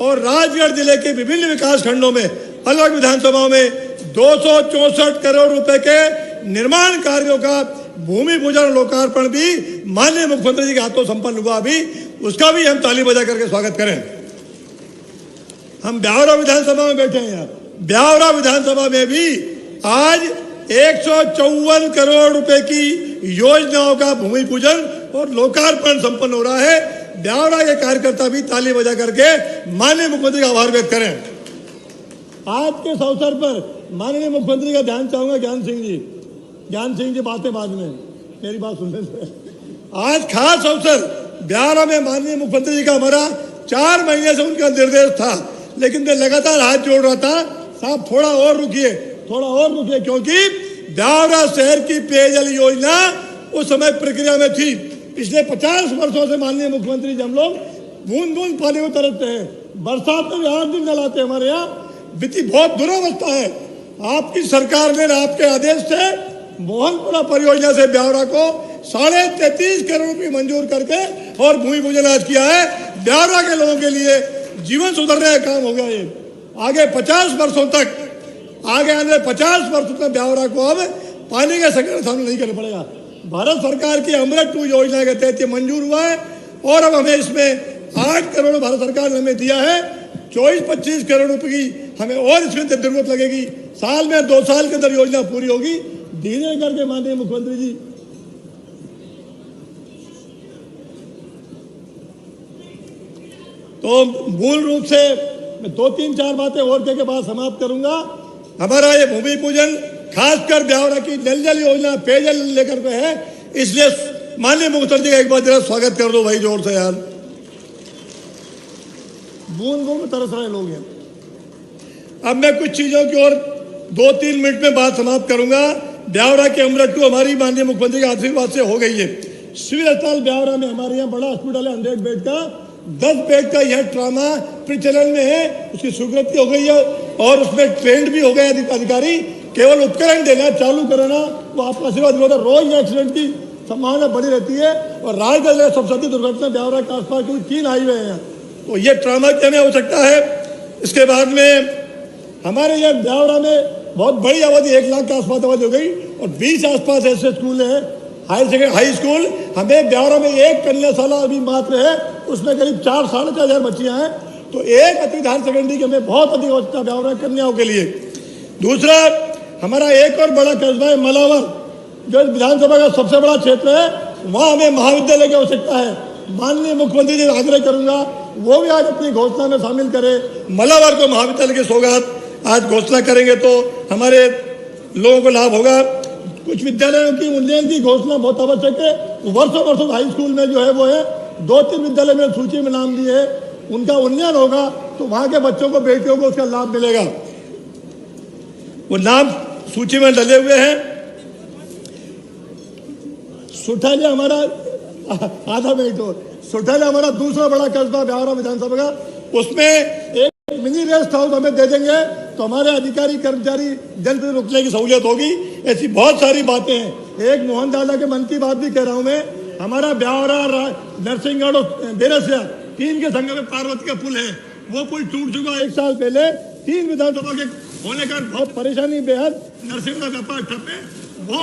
और राजगढ़ जिले के विभिन्न विकास खंडों में, अलग विधानसभाओं में 264 करोड़ रुपए के निर्माण कार्यों का भूमि पूजन लोकार्पण भी माननीय मुख्यमंत्री जी के हाथों संपन्न हुआ। अभी उसका भी हम ताली बजा करके स्वागत करें। हम ब्यावरा विधानसभा में बैठे हैं। यार, ब्यावरा विधानसभा में भी आज 154 करोड़ रुपए की योजनाओं का भूमि पूजन और लोकार्पण संपन्न हो रहा है। ब्यावरा के कार्यकर्ता भी ताली बजा करके माननीय मुख्यमंत्री का आभार व्यक्त करें। आज के इस अवसर पर माननीय मुख्यमंत्री का ध्यान चाहूंगा ज्ञान सिंह जी बातें बाद में, मेरी बात सुनने से। आज खास अवसर ब्यावरा में माननीय मुख्यमंत्री जी का हमारा 4 महीने से उनका निर्देश था, लेकिन मैं लगातार हाथ जोड़ रहा था, साहब थोड़ा और रुकिए, क्योंकि ब्यावरा शहर की पेयजल योजना उस समय प्रक्रिया में थी। पिछले 50 वर्षों से माननीय मुख्यमंत्री जी हम लोग बूंद बूंद पानी को तरसते हैं, बरसात में 8 दिन नलाते हैं। हमारे यहाँ वित्तीय बहुत दुरावस्था है। आपकी सरकार ने आपके आदेश से मोहनपुरा परियोजना से ब्यावरा को 33.5 करोड़ रुपये मंजूर करके और भूमि पूजन आज किया है। ब्यावरा के लोगों के लिए जीवन सुधरने का काम हो गया। ये आगे 50 वर्षों तक, आगे आने 50 वर्षों तक ब्यावरा को अब पानी के संकट का सामना नहीं करना पड़ेगा। भारत सरकार की अमृत 2 योजना के तहत ये मंजूर हुआ है और अब हमें इसमें 8 करोड़ भारत सरकार ने हमें दिया है। 24-25 करोड़ रुपए की हमें और इसमें जरूरत लगेगी। साल में 2 साल के अंदर योजना पूरी होगी। धीरे करके माननीय मुख्यमंत्री जी तो मूल रूप से मैं 2-3-4 बातें और कह के बाद समाप्त करूंगा। हमारा ये भूमि पूजन खासकर ब्यावरा की जल जल योजना पेयजल लेकर के है, इसलिए माननीय मुख्यमंत्री का एक बार जरा स्वागत कर दो भाई जोर से यार। बूंद बूंद तरस रहे लोग हैं। अब मैं कुछ चीजों की और 2-3 मिनट में बात समाप्त करूंगा। ब्यावरा के अमृत को हमारी माननीय मुख्यमंत्री के आशीर्वाद से हो गई है। सिविल अस्पताल ब्यावरा में हमारे यहाँ बड़ा हॉस्पिटल है, 100 बेड का, 10 बेड का यह ट्रामा प्रचलन में है, उसकी स्वीकृति हो गई है और उसमें ट्रेंड भी हो गए अधिकारी। केवल उपकरण देना, चालू कराना, वो आपका आशीर्वाद होता है। रोज एक्सीडेंट की संभावना बढ़ी रहती है और राजगढ़ सबसे अधिक दुर्घटना ब्यावरा के आसपास क्योंकि 3 हाईवे हैं, तो ये ट्रामा की हमें आवश्यकता है। इसके बाद में हमारे यहाँ ब्यावरा में बहुत बड़ी आबादी 1 लाख के आसपास आबादी हो गई और 20 आसपास ऐसे स्कूल है, हाई स्कूल। हमें ब्यावरा में एक कन्याशाला अभी मात्र है, उसमें करीब 4-4.5 हजार बच्चियाँ हैं। तो एक अतिरिक्त हायर सेकेंडरी की हमें बहुत अधिक आवश्यकता ब्यावरा कन्याओं के लिए। दूसरा, हमारा एक और बड़ा कस्बा है मलावर, जो विधानसभा का सबसे बड़ा क्षेत्र है, वहाँ हमें महाविद्यालय की आवश्यकता है। माननीय मुख्यमंत्री जी आग्रह करूंगा वो भी आज अपनी घोषणा में शामिल करें। मलावर को महाविद्यालय की सौगात आज घोषणा करेंगे तो हमारे लोगों को लाभ होगा। कुछ विद्यालयों की उन्नयन की घोषणा बहुत आवश्यक है। वर्षों हाई स्कूल में जो है वो है 2-3 विद्यालय में सूची में नाम दिए है, उनका उन्नयन होगा तो वहाँ के बच्चों को, बेटियों को उसका लाभ मिलेगा। वो नाम सूची में डले हुए हैं। सुठालिया हमारा आधा मिनट और सुठालिया हमारा दूसरा बड़ा कस्बा ब्यावरा विधानसभा का, उसमें एक मिनी रेस्ट हाउस हमें दे देंगे तो हमारे अधिकारी कर्मचारी जल्द से रुकने की सहूलियत होगी। ऐसी बहुत सारी बातें हैं। एक मोहन दादा के मन की बात भी कह रहा हूं मैं। हमारा ब्यावरा, नरसिंहगढ़ और बेरसिया 3 के संगम में पार्वती का पुल है, वो पुल टूट चुका 1 साल पहले। 3 विधानसभा के होने का बहुत परेशानी बेहद, नरसिंहगढ़ व्यापार ठप है, वो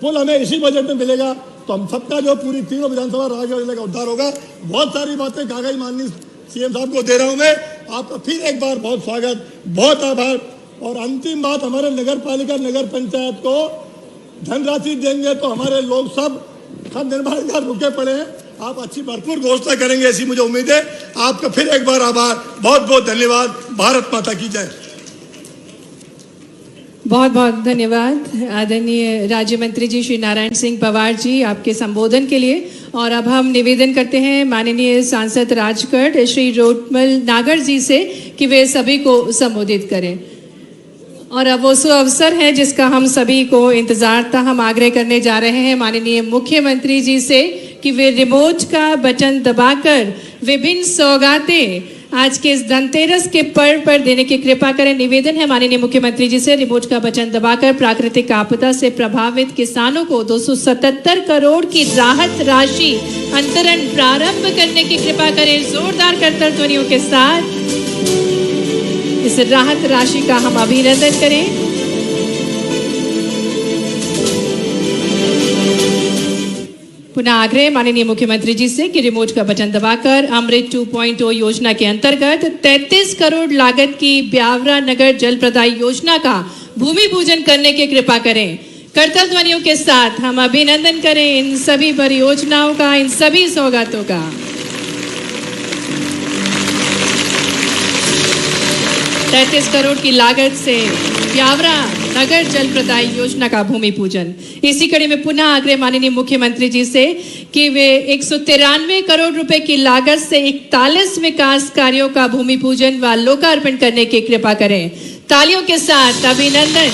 पुल हमें इसी बजट में मिलेगा तो हम सबका जो पूरी 3 विधानसभा राजगढ़ जिले का उद्धार होगा। बहुत सारी बातें कागज माननीय सीएम साहब को दे रहा हूं मैं। आपका फिर एक बार बहुत स्वागत, बहुत आभार। और अंतिम बात, हमारे नगर पालिका, नगर पंचायत को धनराशि देंगे तो हमारे लोग सब निर्माणकार रुके पड़े हैं। आप अच्छी भरपूर घोषणा करेंगे ऐसी मुझे उम्मीद है। आपका फिर एक बार आभार, बहुत बहुत धन्यवाद। भारत माता की जय। बहुत बहुत धन्यवाद आदरणीय राज्य मंत्री जी श्री नारायण सिंह पवार जी आपके संबोधन के लिए। और अब हम निवेदन करते हैं माननीय सांसद राजगढ़ श्री रोटमल नागर जी से कि वे सभी को संबोधित करें। और अब वो अवसर है जिसका हम सभी को इंतजार था। हम आग्रह करने जा रहे हैं माननीय मुख्यमंत्री जी से कि वे रिमोट का बटन दबाकर विभिन्न सौगातें आज के इस धनतेरस के पर्व पर देने की कृपा करें। निवेदन है माननीय मुख्यमंत्री जी से रिमोट का बटन दबाकर प्राकृतिक आपदा से प्रभावित किसानों को 277 करोड़ की राहत राशि अंतरण प्रारंभ करने की कृपा करें। जोरदार करतल ध्वनियों के साथ इस राहत राशि का हम अभिनंदन करें। पुनः आग्रह माननीय मुख्यमंत्री जी से कि रिमोट का बटन दबाकर अमृत 2.0 योजना के अंतर्गत 33 करोड़ लागत की ब्यावरा नगर जल प्रदाय योजना का भूमि पूजन करने की कृपा करें। करतल ध्वनियों के साथ हम अभिनंदन करें इन सभी परियोजनाओं का, इन सभी सौगातों का। 33 करोड़ की लागत से ब्यावरा नगर जल प्रदाय योजना का भूमि पूजन। इसी कड़ी में पुनः आग्रह माननीय मुख्यमंत्री जी से कि वे 193 करोड़ रुपए की लागत से 41 विकास कार्यों का भूमि पूजन व लोकार्पण करने की कृपा करें। तालियों के साथ अभिनंदन।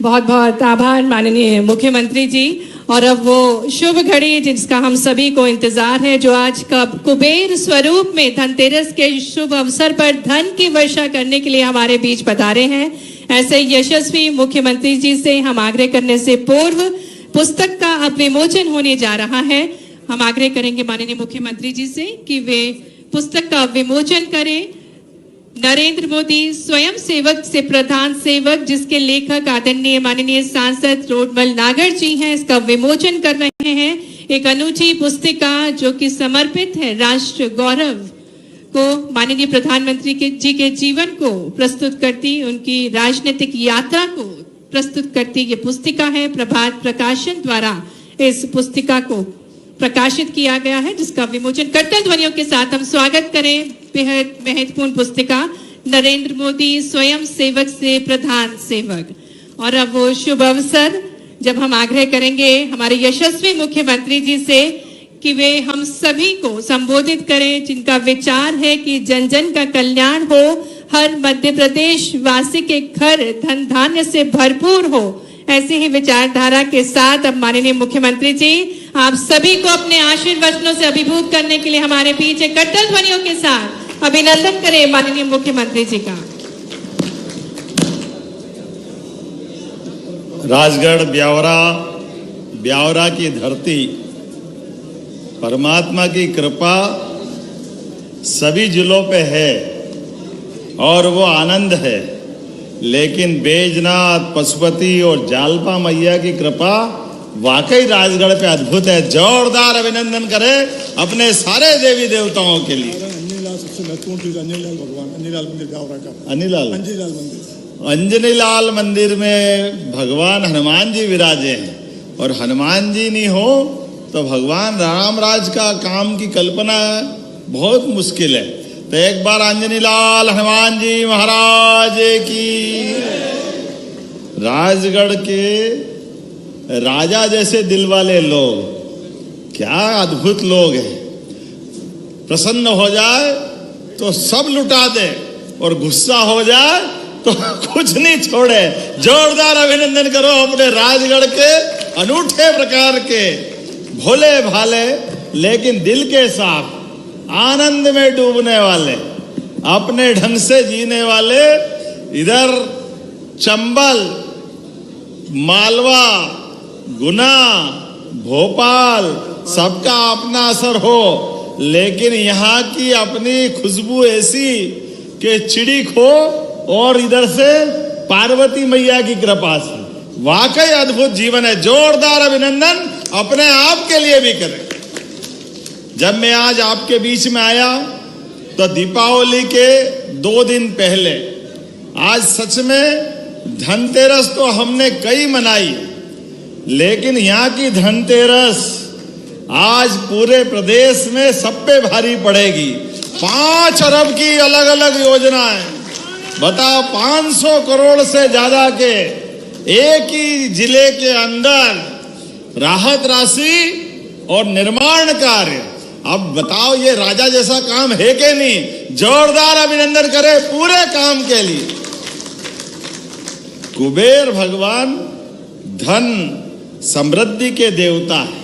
बहुत बहुत आभार माननीय मुख्यमंत्री जी। और अब वो शुभ घड़ी जिसका हम सभी को इंतजार है, जो आज का कुबेर स्वरूप में धनतेरस के शुभ अवसर पर धन की वर्षा करने के लिए हमारे बीच पधारे हैं। ऐसे यशस्वी मुख्यमंत्री जी से हम आग्रह करने से पूर्व पुस्तक का अब विमोचन होने जा रहा है। हम आग्रह करेंगे माननीय मुख्यमंत्री जी से कि वे पुस्तक का विमोचन करें। नरेंद्र मोदी स्वयं सेवक से प्रधान सेवक, जिसके लेखक आदरणीय माननीय सांसद रोडमल नागर जी हैं, इसका विमोचन कर रहे हैं। एक अनूठी पुस्तिका जो कि समर्पित है राष्ट्र गौरव को, माननीय प्रधानमंत्री जी के जीवन को प्रस्तुत करती, उनकी राजनीतिक यात्रा को प्रस्तुत करती ये पुस्तिका है। प्रभात प्रकाशन द्वारा इस पुस्तिका को प्रकाशित किया गया है, जिसका विमोचन करतल ध्वनियों के साथ हम स्वागत करें। बेहद महत्वपूर्ण पुस्तिका नरेंद्र मोदी स्वयं सेवक से प्रधान सेवक। और अब वो शुभ अवसर जब हम आग्रह करेंगे हमारे यशस्वी मुख्यमंत्री जी से कि वे हम सभी को संबोधित करें, जिनका विचार है कि जन जन का कल्याण हो, हर मध्य प्रदेश वासी के घर धन धान्य से भरपूर हो। ऐसी ही विचारधारा के साथ अब माननीय मुख्यमंत्री जी आप सभी को अपने आशीर्वचनों से अभिभूत करने के लिए हमारे बीच एक करतल ध्वनियों के साथ अभिनंदन करें माननीय मुख्यमंत्री जी का। राजगढ़ ब्यावरा की धरती, परमात्मा की कृपा सभी जिलों पे है और वो आनंद है, लेकिन बैजनाथ, पशुपति और जालपा मैया की कृपा वाकई राजगढ़ पे अद्भुत है। जोरदार अभिनंदन करें अपने सारे देवी देवताओं के लिए। अंजनीलाल मंदिर में भगवान हनुमान जी विराजे हैं, और हनुमान जी नहीं हो तो भगवान रामराज का काम की कल्पना बहुत मुश्किल है। तो एक बार अंजनीलाल हनुमान जी महाराज की। राजगढ़ के राजा जैसे दिल वाले लोग, क्या अद्भुत लोग हैं। प्रसन्न हो जाए तो सब लुटा दे और गुस्सा हो जाए तो कुछ नहीं छोड़े। जोरदार अभिनंदन करो अपने राजगढ़ के अनूठे प्रकार के भोले भाले लेकिन दिल के साफ, आनंद में डूबने वाले, अपने ढंग से जीने वाले। इधर चंबल, मालवा, गुना, भोपाल सबका अपना असर हो, लेकिन यहाँ की अपनी खुशबू ऐसी कि चिड़ी खो, और इधर से पार्वती मैया की कृपा से वाकई अद्भुत जीवन है। जोरदार अभिनंदन अपने आप के लिए भी करें। जब मैं आज आपके बीच में आया तो दीपावली के 2 दिन पहले, आज सच में धनतेरस तो हमने कई मनाई, लेकिन यहाँ की धनतेरस आज पूरे प्रदेश में सब पे भारी पड़ेगी। 5 अरब की अलग अलग योजनाएं, बताओ 500 करोड़ से ज्यादा के एक ही जिले के अंदर राहत राशि और निर्माण कार्य। अब बताओ ये राजा जैसा काम है कि नहीं? जोरदार अभिनंदन करें पूरे काम के लिए। कुबेर भगवान धन समृद्धि के देवता है,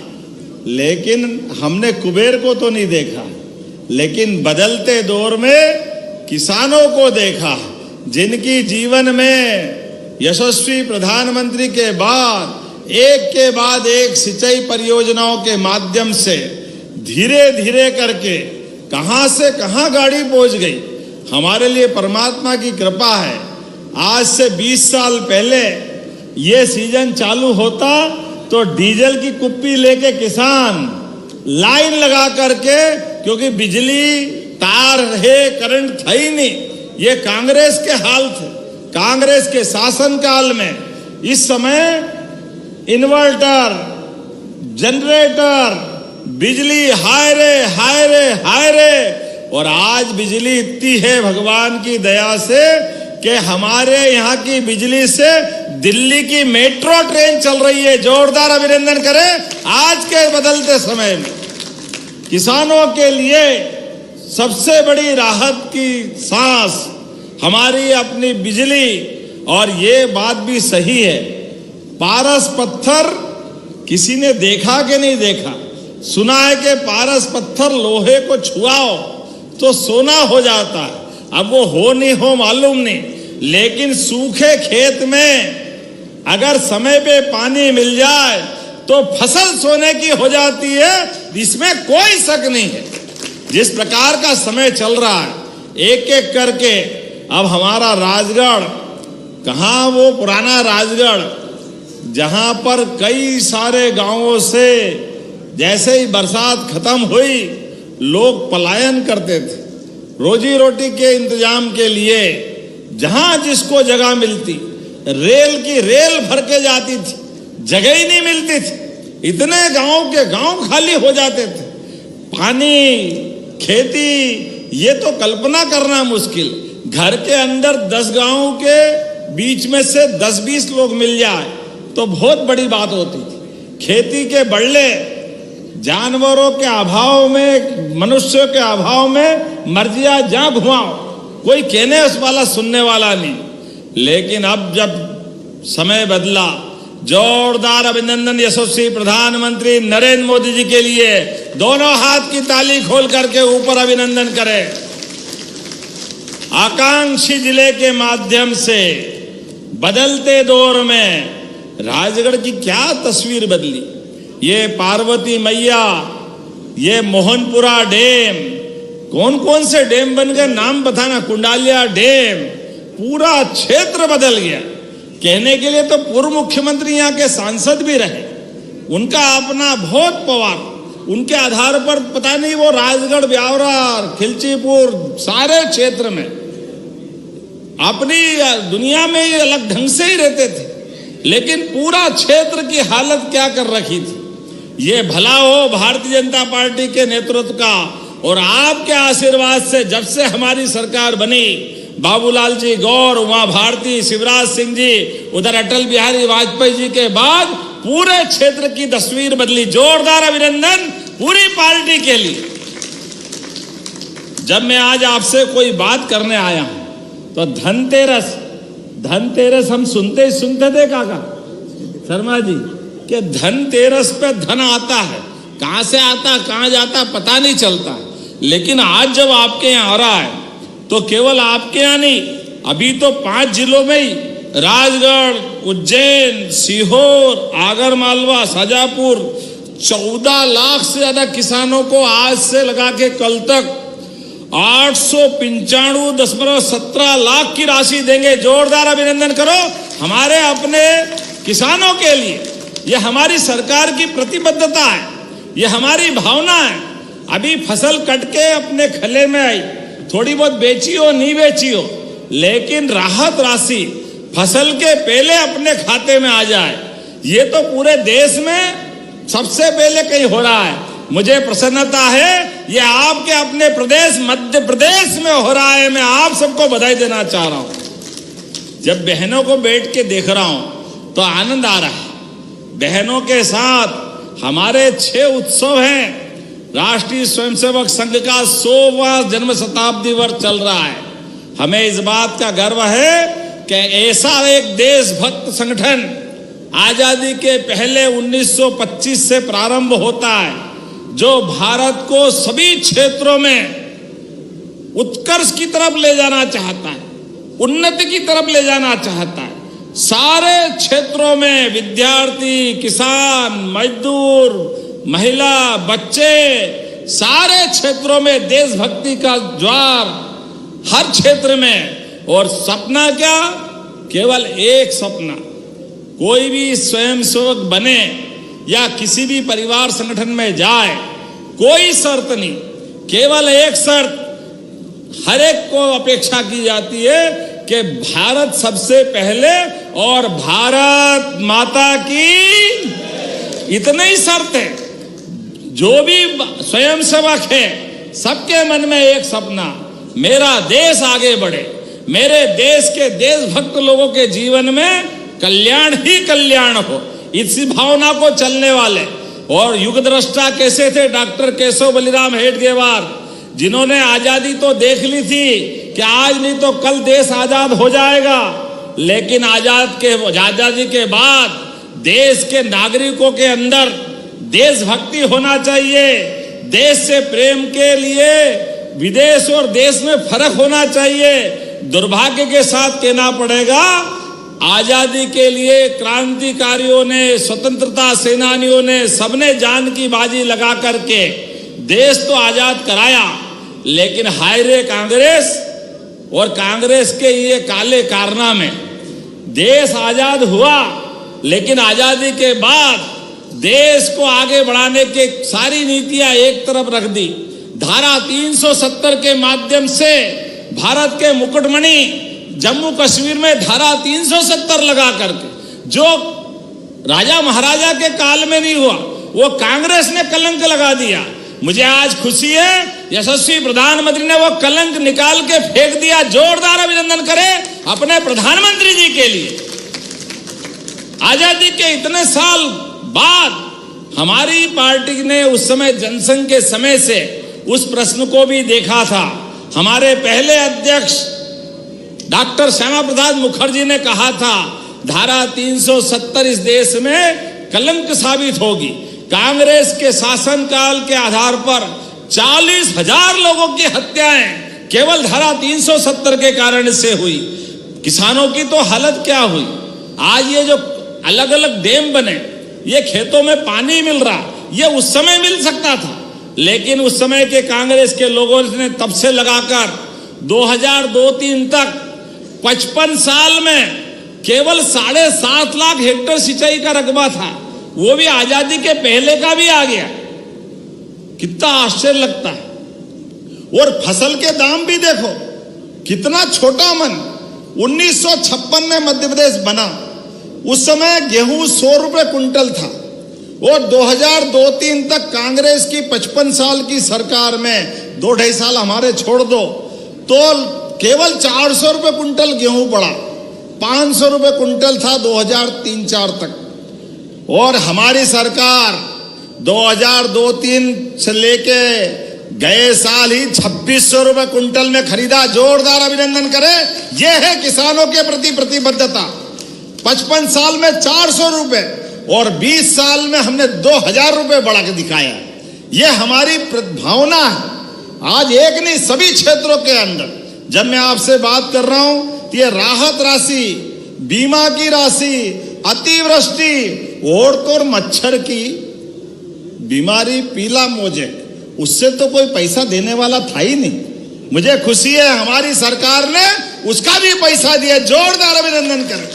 लेकिन हमने कुबेर को तो नहीं देखा, लेकिन बदलते दौर में किसानों को देखा, जिनकी जीवन में यशस्वी प्रधानमंत्री के बाद एक सिंचाई परियोजनाओं के माध्यम से धीरे धीरे करके कहां से कहां गाड़ी पहुंच गई। हमारे लिए परमात्मा की कृपा है। आज से 20 साल पहले ये सीजन चालू होता तो डीजल की कुप्पी लेके किसान लाइन लगा करके, क्योंकि बिजली तार है, करंट था ही नहीं। ये कांग्रेस के हाल थे, कांग्रेस के शासन काल में। इस समय इन्वर्टर, जनरेटर, बिजली हाय रे हाय रे हाय रे। और आज बिजली इतनी है भगवान की दया से कि हमारे यहाँ की बिजली से दिल्ली की मेट्रो ट्रेन चल रही है। जोरदार अभिनंदन करें। आज के बदलते समय में किसानों के लिए सबसे बड़ी राहत की सांस हमारी अपनी बिजली। और ये बात भी सही है, पारस पत्थर किसी ने देखा कि नहीं देखा? सुना है कि पारस पत्थर लोहे को छुआओ तो सोना हो जाता है। अब वो हो नहीं हो मालूम नहीं, लेकिन सूखे खेत में अगर समय पे पानी मिल जाए तो फसल सोने की हो जाती है, इसमें कोई शक नहीं है। जिस प्रकार का समय चल रहा है, एक एक करके अब हमारा राजगढ़, कहाँ वो पुराना राजगढ़ जहां पर कई सारे गांवों से जैसे ही बरसात खत्म हुई लोग पलायन करते थे, रोजी रोटी के इंतजाम के लिए जहां जिसको जगह मिलती रेल की रेल भर के जाती थी, जगह ही नहीं मिलती थी। इतने गांव के गांव खाली हो जाते थे। पानी, खेती, ये तो कल्पना करना मुश्किल। घर के अंदर 10 गांव के बीच में से 10-20 लोग मिल जाए तो बहुत बड़ी बात होती थी। खेती के बढ़ले, जानवरों के अभाव में, मनुष्यों के अभाव में मर्जिया जहां घुमाओ, कोई कहने उस वाला सुनने वाला नहीं। लेकिन अब जब समय बदला, जोरदार अभिनंदन यशस्वी प्रधानमंत्री नरेंद्र मोदी जी के लिए। दोनों हाथ की ताली खोल करके ऊपर अभिनंदन करें। आकांक्षी जिले के माध्यम से बदलते दौर में राजगढ़ की क्या तस्वीर बदली। ये पार्वती मैया, ये मोहनपुरा डैम, कौन कौन से डैम बन गए नाम बताना, कुंडालिया डैम, पूरा क्षेत्र बदल गया। कहने के लिए तो पूर्व मुख्यमंत्री यहाँ के सांसद भी रहे, उनका अपना बहुत पवार, उनके आधार पर पता नहीं वो राजगढ़, ब्यावरा, खिलचीपुर सारे क्षेत्र में अपनी दुनिया में ये अलग ढंग से ही रहते थे, लेकिन पूरा क्षेत्र की हालत क्या कर रखी थी। ये भला हो भारतीय जनता पार्टी के नेतृत्व का और आपके आशीर्वाद से जब से हमारी सरकार बनी, बाबूलाल जी गौर, उमा भारती, शिवराज सिंह जी, उधर अटल बिहारी वाजपेयी जी के बाद पूरे क्षेत्र की तस्वीर बदली। जोरदार अभिनंदन पूरी पार्टी के लिए। जब मैं आज आपसे कोई बात करने आया हूं तो धनतेरस हम सुनते थे काका शर्मा जी कि धनतेरस पे धन आता है, कहां से आता कहां जाता पता नहीं चलता। लेकिन आज जब आपके यहाँ आ रहा है तो केवल आपके यहाँ नहीं, अभी तो 5 जिलों में ही राजगढ़, उज्जैन, सीहोर, आगरमालवा, शाजापुर 14 लाख से ज्यादा किसानों को आज से लगा के कल तक 895.17 लाख की राशि देंगे। जोरदार अभिनंदन करो हमारे अपने किसानों के लिए। यह हमारी सरकार की प्रतिबद्धता है, यह हमारी भावना है। अभी फसल कट के अपने खले में आई, थोड़ी बहुत बेची हो नहीं बेची हो, लेकिन राहत राशि फसल के पहले अपने खाते में आ जाए, ये तो पूरे देश में सबसे पहले कहीं हो रहा है। मुझे प्रसन्नता है ये आपके अपने प्रदेश मध्य प्रदेश में हो रहा है। मैं आप सबको बधाई देना चाह रहा हूं। जब बहनों को बैठ के देख रहा हूं तो आनंद आ रहा है। बहनों के साथ हमारे 6 उत्सव हैं। राष्ट्रीय स्वयंसेवक संघ का 100वां जन्म शताब्दी वर्ष चल रहा है। हमें इस बात का गर्व है कि ऐसा एक देशभक्त संगठन आजादी के पहले 1925 से प्रारंभ होता है, जो भारत को सभी क्षेत्रों में उत्कर्ष की तरफ ले जाना चाहता है, उन्नति की तरफ ले जाना चाहता है। सारे क्षेत्रों में विद्यार्थी, किसान, मजदूर, महिला, बच्चे, सारे क्षेत्रों में देशभक्ति का ज्वार हर क्षेत्र में। और सपना क्या, केवल एक सपना, कोई भी स्वयंसेवक बने या किसी भी परिवार संगठन में जाए, कोई शर्त नहीं, केवल एक शर्त हर एक को अपेक्षा की जाती है कि भारत सबसे पहले और भारत माता की इतने ही शर्त है, जो भी स्वयंसेवक है सबके मन में एक सपना, मेरा देश आगे बढ़े, मेरे देश के देशभक्त लोगों के जीवन में कल्याण ही कल्याण हो, इसी भावना को चलने वाले और युग दृष्टा कैसे थे डॉक्टर केशव बलिराम हेडगेवार, जिन्होंने आजादी तो देख ली थी कि आज नहीं तो कल देश आजाद हो जाएगा, लेकिन आजादी के बाद देश के नागरिकों के अंदर देशभक्ति होना चाहिए, देश से प्रेम के लिए विदेश और देश में फर्क होना चाहिए। दुर्भाग्य के साथ कहना पड़ेगा, आजादी के लिए क्रांतिकारियों ने, स्वतंत्रता सेनानियों ने, सबने जान की बाजी लगा करके देश तो आजाद कराया, लेकिन हाय रे कांग्रेस और कांग्रेस के ये काले कारनामे, देश आजाद हुआ लेकिन आजादी के बाद देश को आगे बढ़ाने के सारी नीतियां एक तरफ रख दी। धारा 370 के माध्यम से भारत के मुकुटमणि जम्मू कश्मीर में धारा 370 लगा करके, जो राजा महाराजा के काल में नहीं हुआ, वो कांग्रेस ने कलंक लगा दिया। मुझे आज खुशी है, यशस्वी प्रधानमंत्री ने वो कलंक निकाल के फेंक दिया। जोरदार अभिनंदन करें अपने प्रधानमंत्री जी के लिए। आजादी के इतने साल बाद हमारी पार्टी ने उस समय जनसंघ के समय से उस प्रश्न को भी देखा था। हमारे पहले अध्यक्ष डॉक्टर श्यामा प्रसाद मुखर्जी ने कहा था, धारा 370 इस देश में कलंक साबित होगी। कांग्रेस के शासनकाल के आधार पर 40,000 लोगों की हत्याएं केवल धारा 370 के कारण से हुई। किसानों की तो हालत क्या हुई। आज ये जो अलग अलग डैम बने, ये खेतों में पानी मिल रहा, ये उस समय मिल सकता था, लेकिन उस समय के कांग्रेस के लोगों ने तब से लगाकर 2002-03 तक 55 साल में केवल 7.5 लाख हेक्टेयर सिंचाई का रकबा था, वो भी आजादी के पहले का भी आ गया। कितना आश्चर्य लगता है। और फसल के दाम भी देखो कितना छोटा मन। 1956 में मध्य प्रदेश बना, उस समय गेहूं 100 रुपए कुंटल था, और 2002-03 तक कांग्रेस की 55 साल की सरकार में 2-2.5 साल हमारे छोड़ दो, तो केवल 400 रुपए कुंटल गेहूं पड़ा, 500 रुपए कुंटल था 2003-04 तक। और हमारी सरकार 2002-03 से लेके गए साल ही 2600 रुपए कुंटल में खरीदा। जोरदार अभिनंदन करें। यह है किसानों के प्रति प्रतिबद्धता। 55 साल में 400 रुपए और 20 साल में हमने 2000 रुपए बढ़ा के दिखाया। यह हमारी भावना है। आज एक नहीं, सभी क्षेत्रों के अंदर जब मैं आपसे बात कर रहा हूं तो ये राहत राशि, बीमा की राशि, अतिवृष्टि और मच्छर की बीमारी, पीला मोजेक, उससे तो कोई पैसा देने वाला था ही नहीं। मुझे खुशी है हमारी सरकार ने उसका भी पैसा दिया। जोरदार अभिनंदन करें।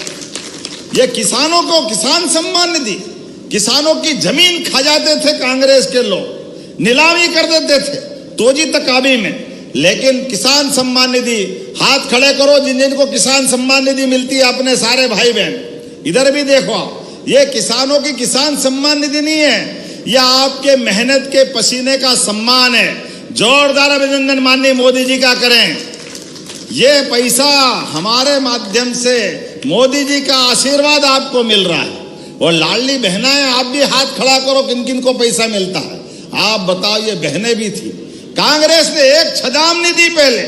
ये किसानों को किसान सम्मान निधि, किसानों की जमीन खा जाते थे कांग्रेस के लोग, नीलामी कर देते थे तोजी तकाबी में, लेकिन किसान सम्मान निधि, हाथ खड़े करो जिन जिनको किसान सम्मान निधि मिलती है, अपने सारे भाई बहन इधर भी देखो। ये किसानों की किसान सम्मान निधि नहीं है, यह आपके मेहनत के पसीने का सम्मान है। जोरदार अभिनंदन माननीय मोदी जी का करें। ये पैसा हमारे माध्यम से मोदी जी का आशीर्वाद आपको मिल रहा है। और लाडली बहनाएं, आप भी हाथ खड़ा करो किन किन को पैसा मिलता है। आप बताओ, ये बहनें भी थी। कांग्रेस ने एक छदाम नहीं दी पहले,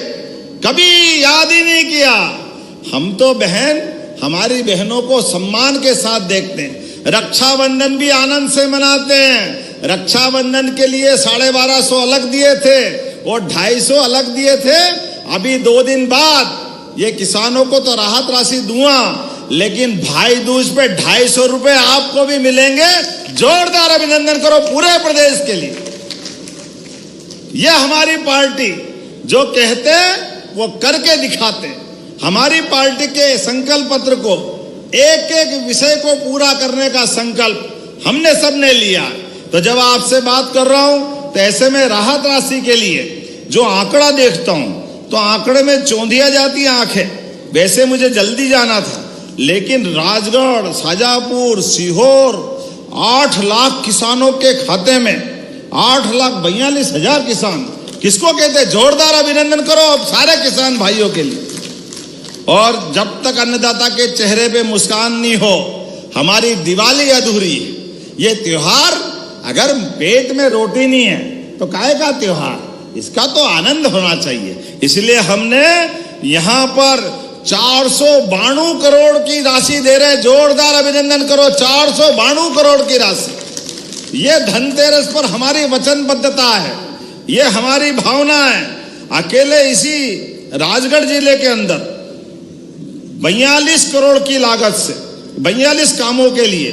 कभी याद ही नहीं किया। हम तो बहन, हमारी बहनों को सम्मान के साथ देखते हैं। रक्षाबंधन भी आनंद से मनाते हैं। रक्षाबंधन के लिए 1250 अलग दिए थे और 250 अलग दिए थे। अभी 2 दिन बाद ये किसानों को तो राहत राशि दूंगा, लेकिन भाई दूज पे 250 रुपए आपको भी मिलेंगे। जोरदार अभिनंदन करो पूरे प्रदेश के लिए। यह हमारी पार्टी जो कहते वो करके दिखाते। हमारी पार्टी के संकल्प पत्र को, एक एक विषय को पूरा करने का संकल्प हमने सबने लिया। तो जब आपसे बात कर रहा हूं तो ऐसे में राहत राशि के लिए जो आंकड़ा देखता हूं तो आंकड़े में चौंधिया जाती आंखें। वैसे मुझे जल्दी जाना था, लेकिन राजगढ़, शाजापुर, सीहोर 8 लाख किसानों के खाते में 8,42,000 किसान, किसको कहते हैं? जोरदार अभिनंदन करो अब सारे किसान भाइयों के लिए। और जब तक अन्नदाता के चेहरे पे मुस्कान नहीं हो, हमारी दिवाली अधूरी है। ये त्योहार, अगर पेट में रोटी नहीं है तो काहे का त्योहार? इसका तो आनंद होना चाहिए। इसलिए हमने यहां पर 492 करोड़ की राशि दे रहे। जोरदार अभिनंदन करो, 492 करोड़ की राशि। ये धनतेरस पर हमारी वचनबद्धता है, ये हमारी भावना है। अकेले इसी राजगढ़ जिले के अंदर 42 करोड़ की लागत से 42 कामों के लिए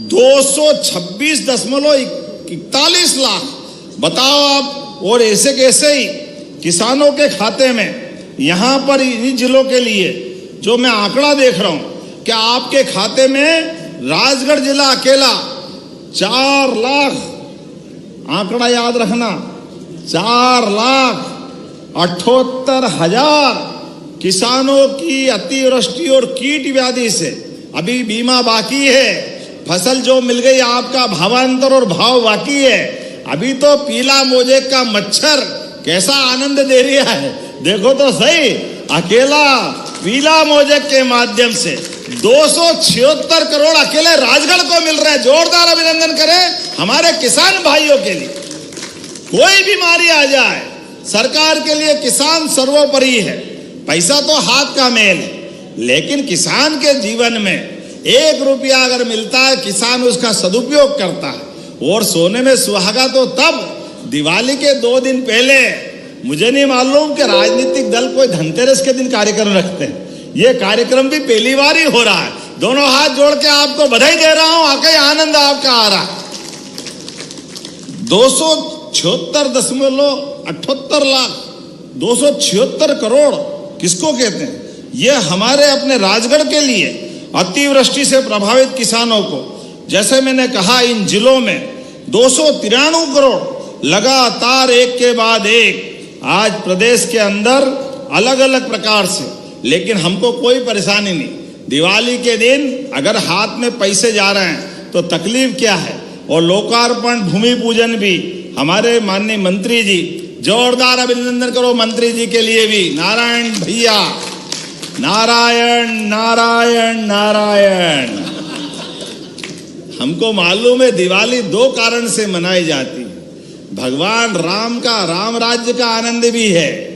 226.41 लाख, बताओ आप। और ऐसे कैसे ही किसानों के खाते में यहां पर इन जिलों के लिए जो मैं आंकड़ा देख रहा हूं कि आपके खाते में राजगढ़ जिला अकेला 4 लाख, आंकड़ा याद रखना, 4,78,000 किसानों की अतिवृष्टि और कीट व्याधि से अभी बीमा बाकी है। फसल जो मिल गई, आपका भावांतर और भाव बाकी है। अभी तो पीला मोजेक का मच्छर कैसा आनंद दे रहा है, देखो तो सही। अकेला पीला मोजेक के माध्यम से 276 करोड़ अकेले राजगढ़ को मिल रहे हैं। जोरदार अभिनंदन करें हमारे किसान भाइयों के लिए। कोई बीमारी आ जाए, सरकार के लिए किसान सर्वोपरि है। पैसा तो हाथ का मेल है, लेकिन किसान के जीवन में 1 रुपया अगर मिलता है, किसान उसका सदुपयोग करता है। और सोने में सुहागा तो तब, दिवाली के 2 दिन पहले। मुझे नहीं मालूम कि राजनीतिक दल कोई धनतेरस के दिन कार्यक्रम रखते हैं। ये कार्यक्रम भी पहली बार ही हो रहा है। दोनों हाथ जोड़ के आपको बधाई दे रहा हूं, आके आनंद आपका आ रहा है। 276.78 लाख, 276 करोड़ किसको कहते हैं? ये हमारे अपने राजगढ़ के लिए अतिवृष्टि से प्रभावित किसानों को, जैसे मैंने कहा, इन जिलों में 293 करोड़ लगातार एक के बाद एक आज प्रदेश के अंदर अलग अलग प्रकार से। लेकिन हमको कोई परेशानी नहीं। दिवाली के दिन अगर हाथ में पैसे जा रहे हैं तो तकलीफ क्या है? और लोकार्पण भूमि पूजन भी हमारे माननीय मंत्री जी, जोरदार अभिनंदन करो मंत्री जी के लिए भी। नारायण भैया, नारायण नारायण नारायण। हमको मालूम है दिवाली 2 कारण से मनाई जाती है। भगवान राम का राम राज्य का आनंद भी है,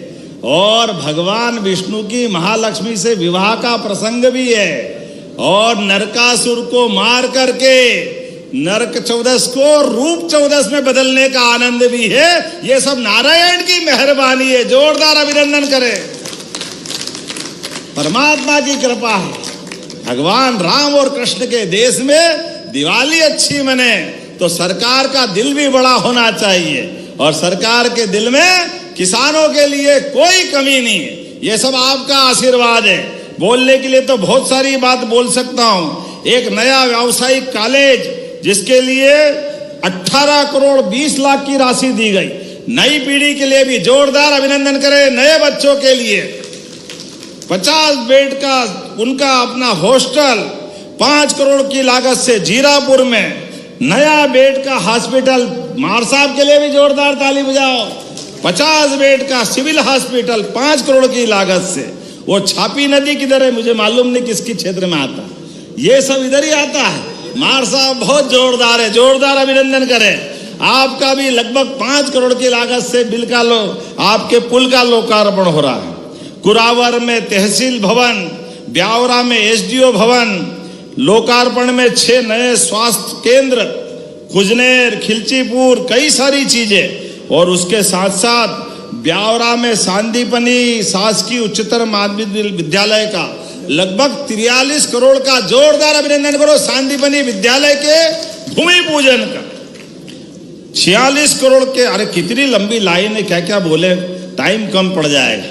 और भगवान विष्णु की महालक्ष्मी से विवाह का प्रसंग भी है, और नरकासुर को मार करके नरक चौदस को रूप चौदस में बदलने का आनंद भी है। ये सब नारायण की मेहरबानी है। जोरदार अभिनंदन करें, परमात्मा की कृपा है। भगवान राम और कृष्ण के देश में दिवाली अच्छी मने तो सरकार का दिल भी बड़ा होना चाहिए, और सरकार के दिल में किसानों के लिए कोई कमी नहीं है। ये सब आपका आशीर्वाद है। बोलने के लिए तो बहुत सारी बात बोल सकता हूं। एक नया व्यावसायिक कॉलेज जिसके लिए 18 करोड़ 20 लाख की राशि दी गई। नई पीढ़ी के लिए भी जोरदार अभिनंदन करें। नए बच्चों के लिए 50 बेड का उनका अपना हॉस्टल 5 करोड़ की लागत से जीरापुर में नया बेड का हॉस्पिटल। मार साहब के लिए भी जोरदार ताली बजाओ। 50 बेड का सिविल हॉस्पिटल 5 करोड़ की लागत से। वो छापी नदी किधर है मुझे मालूम नहीं, किसकी क्षेत्र में आता। ये सब इधर ही आता है। मार साहब बहुत जोरदार है, जोरदार अभिनंदन करें। आपका भी लगभग 5 करोड़ की लागत से बिल का आपके पुल का लोकार्पण हो रहा है। कुरावर में तहसील भवन, ब्यावरा में एसडीओ भवन, लोकार्पण में 6 नए स्वास्थ्य केंद्र, खुजनेर, खिलचीपुर, कई सारी चीजें। और उसके साथ साथ ब्यावरा में सांदीपनी शासकीय उच्चतर माध्यमिक विद्यालय का लगभग 43 करोड़ का जोरदार अभिनंदन करो। सांदीपनी विद्यालय के भूमि पूजन का 46 करोड़ के। अरे कितनी लंबी लाइन है, क्या क्या बोले, टाइम कम पड़ जाएगा।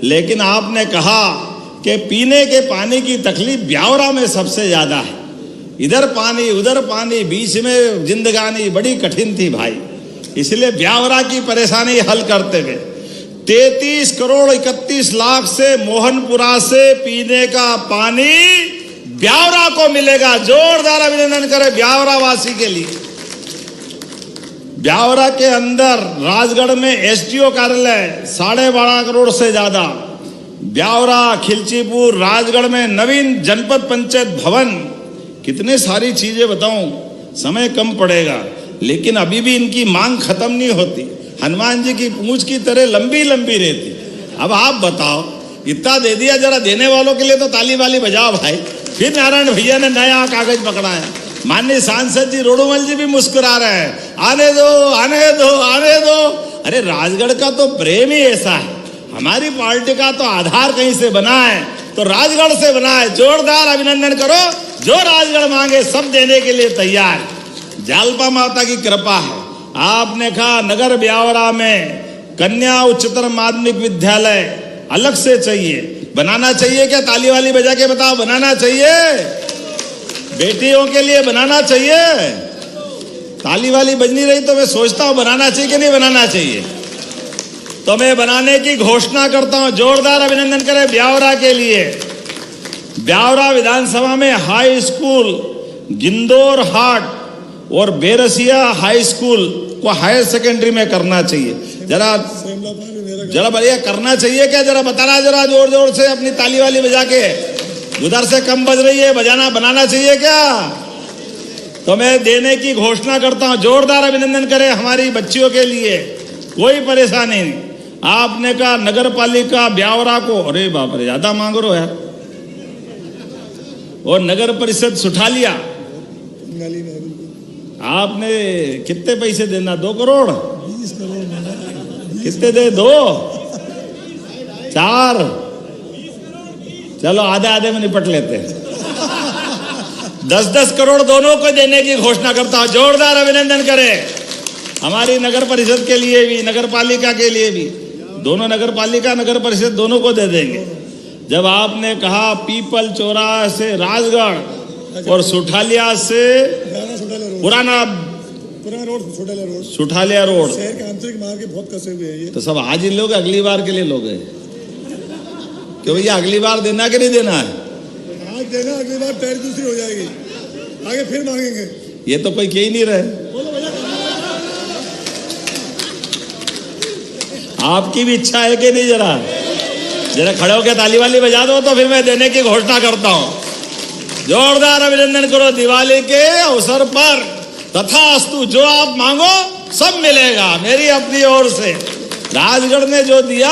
लेकिन आपने कहा कि पीने के पानी की तकलीफ ब्यावरा में सबसे ज्यादा है। इधर पानी उधर पानी, बीच में जिंदगानी बड़ी कठिन थी भाई। इसलिए ब्यावरा की परेशानी हल करते हुए 33 करोड़ 31 लाख से मोहनपुरा से पीने का पानी ब्यावरा को मिलेगा। जोरदार अभिनंदन करें ब्यावरा वासी के लिए। ब्यावरा के अंदर राजगढ़ में एसडीओ कार्यालय 12.5 करोड़ से ज्यादा, ब्यावरा, खिलचीपुर, राजगढ़ में नवीन जनपद पंचायत भवन, कितने सारी चीजें बताऊं, समय कम पड़ेगा, लेकिन अभी भी इनकी मांग खत्म नहीं होती। हनुमान जी की पूंछ की तरह लंबी लंबी रहती। अब आप बताओ, इतना दे दिया, जरा देने वालों के लिए तो ताली वाली बजाओ भाई। फिर नारायण भैया ने नया कागज पकड़ाया। माननीय सांसद जी रोडूमल जी भी मुस्कुरा रहे हैं, आने दो आने दो आने दो। अरे राजगढ़ का तो प्रेम ही ऐसा है, हमारी पार्टी का तो आधार कहीं से बना है तो राजगढ़ से बना है। जोरदार अभिनंदन करो, जो राजगढ़ मांगे सब देने के लिए तैयार। जालपा माता की कृपा है। आपने कहा नगर ब्यावरा में कन्या उच्चतर माध्यमिक विद्यालय अलग से चाहिए, बनाना चाहिए क्या? ताली वाली बजा के बताओ, बनाना चाहिए? बेटियों के लिए बनाना चाहिए? ताली वाली बज नहीं रही तो मैं सोचता हूं बनाना चाहिए कि नहीं बनाना चाहिए। तो मैं बनाने की घोषणा करता हूं। जोरदार अभिनंदन करें ब्यावरा के लिए। ब्यावरा विधानसभा में हाई स्कूल, गिंदौर हाट और बेरसिया हाई स्कूल को हायर सेकेंडरी में करना चाहिए। जरा बढ़िया करना चाहिए क्या? जरा बताना, जरा जोर जोर से अपनी ताली वाली बजा के। उधर से कम बज रही है, बजाना बनाना चाहिए क्या? तो मैं देने की घोषणा करता हूं। जोरदार अभिनंदन करें हमारी बच्चियों के लिए, कोई परेशानी नहीं। आपने कहा नगर पालिका ब्यावरा को, अरे बाप रे ज्यादा मांग रहे हो यार। और नगर परिषद सुठालिया, आपने कितने पैसे देना? 2 करोड़? 20 करोड़ कितने दे? 2 4? चलो आधे आधे में निपट लेते हैं। 10-10 करोड़ दोनों को देने की घोषणा करता हूं। जोरदार अभिनंदन करें हमारी नगर परिषद के लिए भी, नगर पालिका के लिए भी। दोनों नगर पालिका नगर परिषद दोनों को दे देंगे। जब आपने कहा पीपल चौराहा से राजगढ़ और सुठालिया से पुराना रोड, सुठालिया रोड, शहर के आंतरिक मार्ग के बहुत कसे हुए हैं ये। तो सब आज ही लोग, अगली बार के लिए लोग हैं क्यों भैया? अगली बार देना कि नहीं देना है? आज देना, अगली बार पैर दूसरी हो जाएगी, आगे फिर मांगेंगे। ये तो कोई कह ही नहीं रहे। आपकी भी इच्छा है कि नहीं? जरा जरा खड़े होकर ताली वाली बजा दो तो फिर मैं देने की घोषणा करता हूं। जोरदार अभिनंदन करो दिवाली के अवसर पर। तथास्तु, जो आप मांगो सब मिलेगा मेरी अपनी ओर से। राजगढ़ ने जो दिया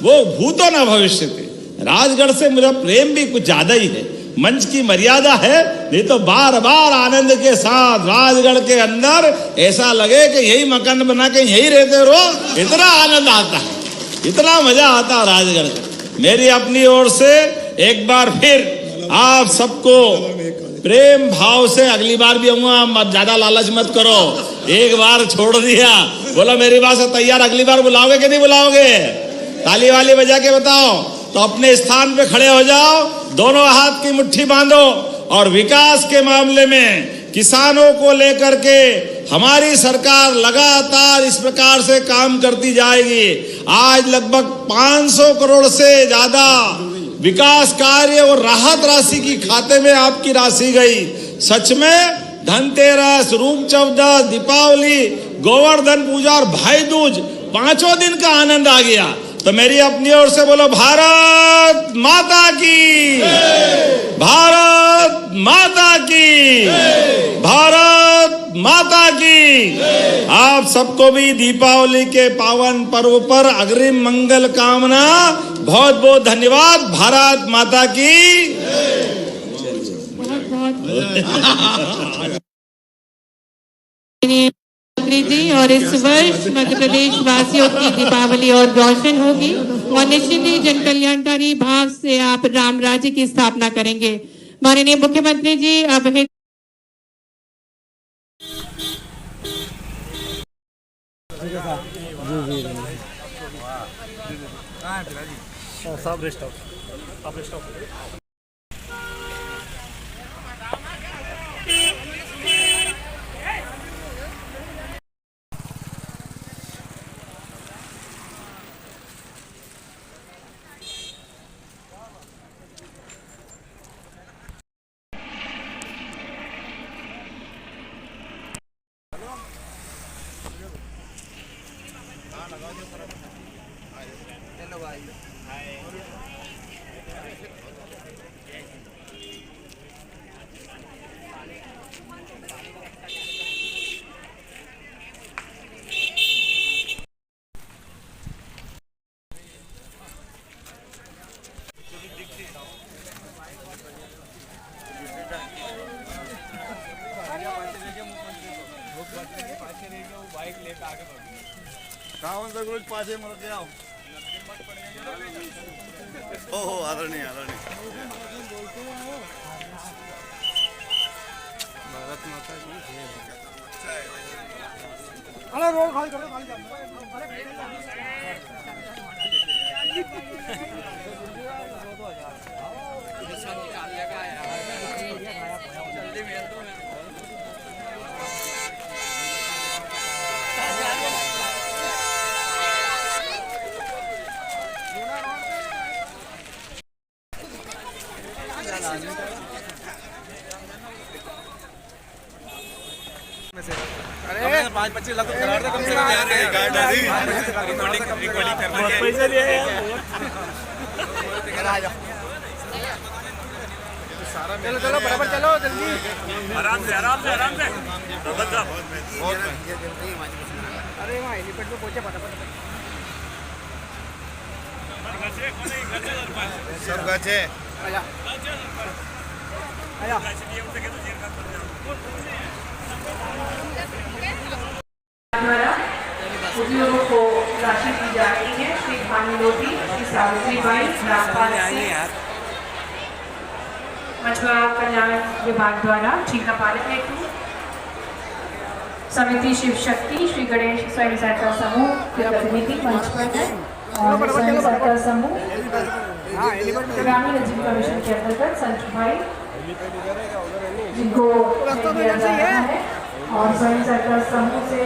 वो भूतो न भविष्य थे। राजगढ़ से मेरा प्रेम भी कुछ ज्यादा ही है। मंच की मर्यादा है, नहीं तो बार बार आनंद के साथ राजगढ़ के अंदर ऐसा लगे कि यही मकान बना के यही रहते रहो। इतना आनंद आता है, इतना मजा आता है राजगढ़ का। मेरी अपनी ओर से एक बार फिर आप सबको प्रेम भाव से, अगली बार भी आऊंगा, ज्यादा लालच मत करो। एक बार छोड़ दिया, बोला मेरी बात से तैयार, अगली बार बुलाओगे कि नहीं बुलाओगे? ताली वाली बजा के बताओ। तो अपने स्थान पे खड़े हो जाओ, दोनों हाथ की मुट्ठी बांधो और विकास के मामले में किसानों को लेकर के हमारी सरकार लगातार इस प्रकार से काम करती जाएगी। आज लगभग 500 करोड़ से ज्यादा विकास कार्य और राहत राशि की खाते में आपकी राशि गई। सच में धनतेरस, रूप चौदस, दीपावली, गोवर्धन पूजा और भाई दूज 5 दिन का आनंद आ गया। तो मेरी अपनी ओर से बोलो भारत माता की, भारत माता की, भारत माता की। आप सबको भी दीपावली के पावन पर्व पर अग्रिम मंगल कामना। बहुत बहुत धन्यवाद। भारत माता की। जी, और इस वर्ष मध्य प्रदेश वासियों की दीपावली और रोशन होगी और निश्चित ही जन कल्याणकारी भाव से आप राम राज्य की स्थापना करेंगे। माननीय मुख्यमंत्री जी अब साहब रेस्ट हाउस, आप रेस्ट हाउस। पाचे मला ते आव हो आदरणीय भारत माता की अरे रोड खाली करो खाली अरे 5-25 लाख करा दे कम से कम यार पैसे लिए चलो चलो बराबर चलो जल्दी आराम से अरे वहाँ हेलीपैड पे पहुंचे फटाफट सब गचे आया आया द्वारा उद्योगों को राशि दी जा रही है। श्री भानुलोटी, श्री सावित्रीबाई, रामपाल सिंह, मछुआरा कल्याण विभाग द्वारा टीका पालन हेतु समिति शिव शक्ति, श्री गणेश स्वयं सहायता समूह के प्रतिनिधि मंच पर है और स्वयं सहायता समूह ग्रामीण आजीविका मिशन के अंतर्गत संजू भाई जिनको दिया जा रहा है और स्वयं सहायता समूह से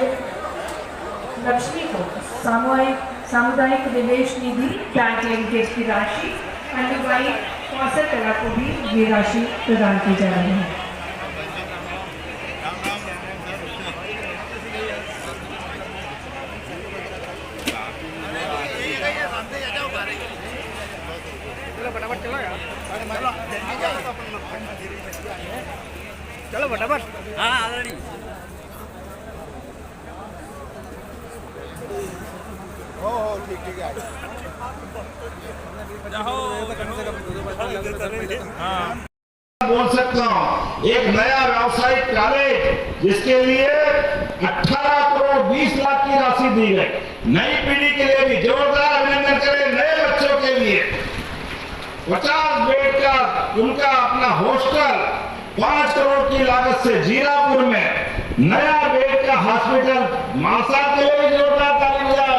लक्ष्मी को सामुदायिक निवेश निधि बैंक लिंकेज की राशि, अन्य भाई कौशल कला को भी ये राशि प्रदान की जा रही है। चलो फटाफट हाँ ऑलरेडी हो ठीक है बोल सकता हूँ एक नया व्यावसायिक कॉलेज जिसके लिए 18 करोड़ 20 लाख की राशि दी गई। नई पीढ़ी के लिए भी जोरदार अभिनंदन करें। नए बच्चों के लिए 50 बेड का उनका अपना हॉस्टल 5 करोड़ की लागत से जीरापुर में नया बेड का हॉस्पिटल, मासा के लिए भी जोरदार ताली बजाओ।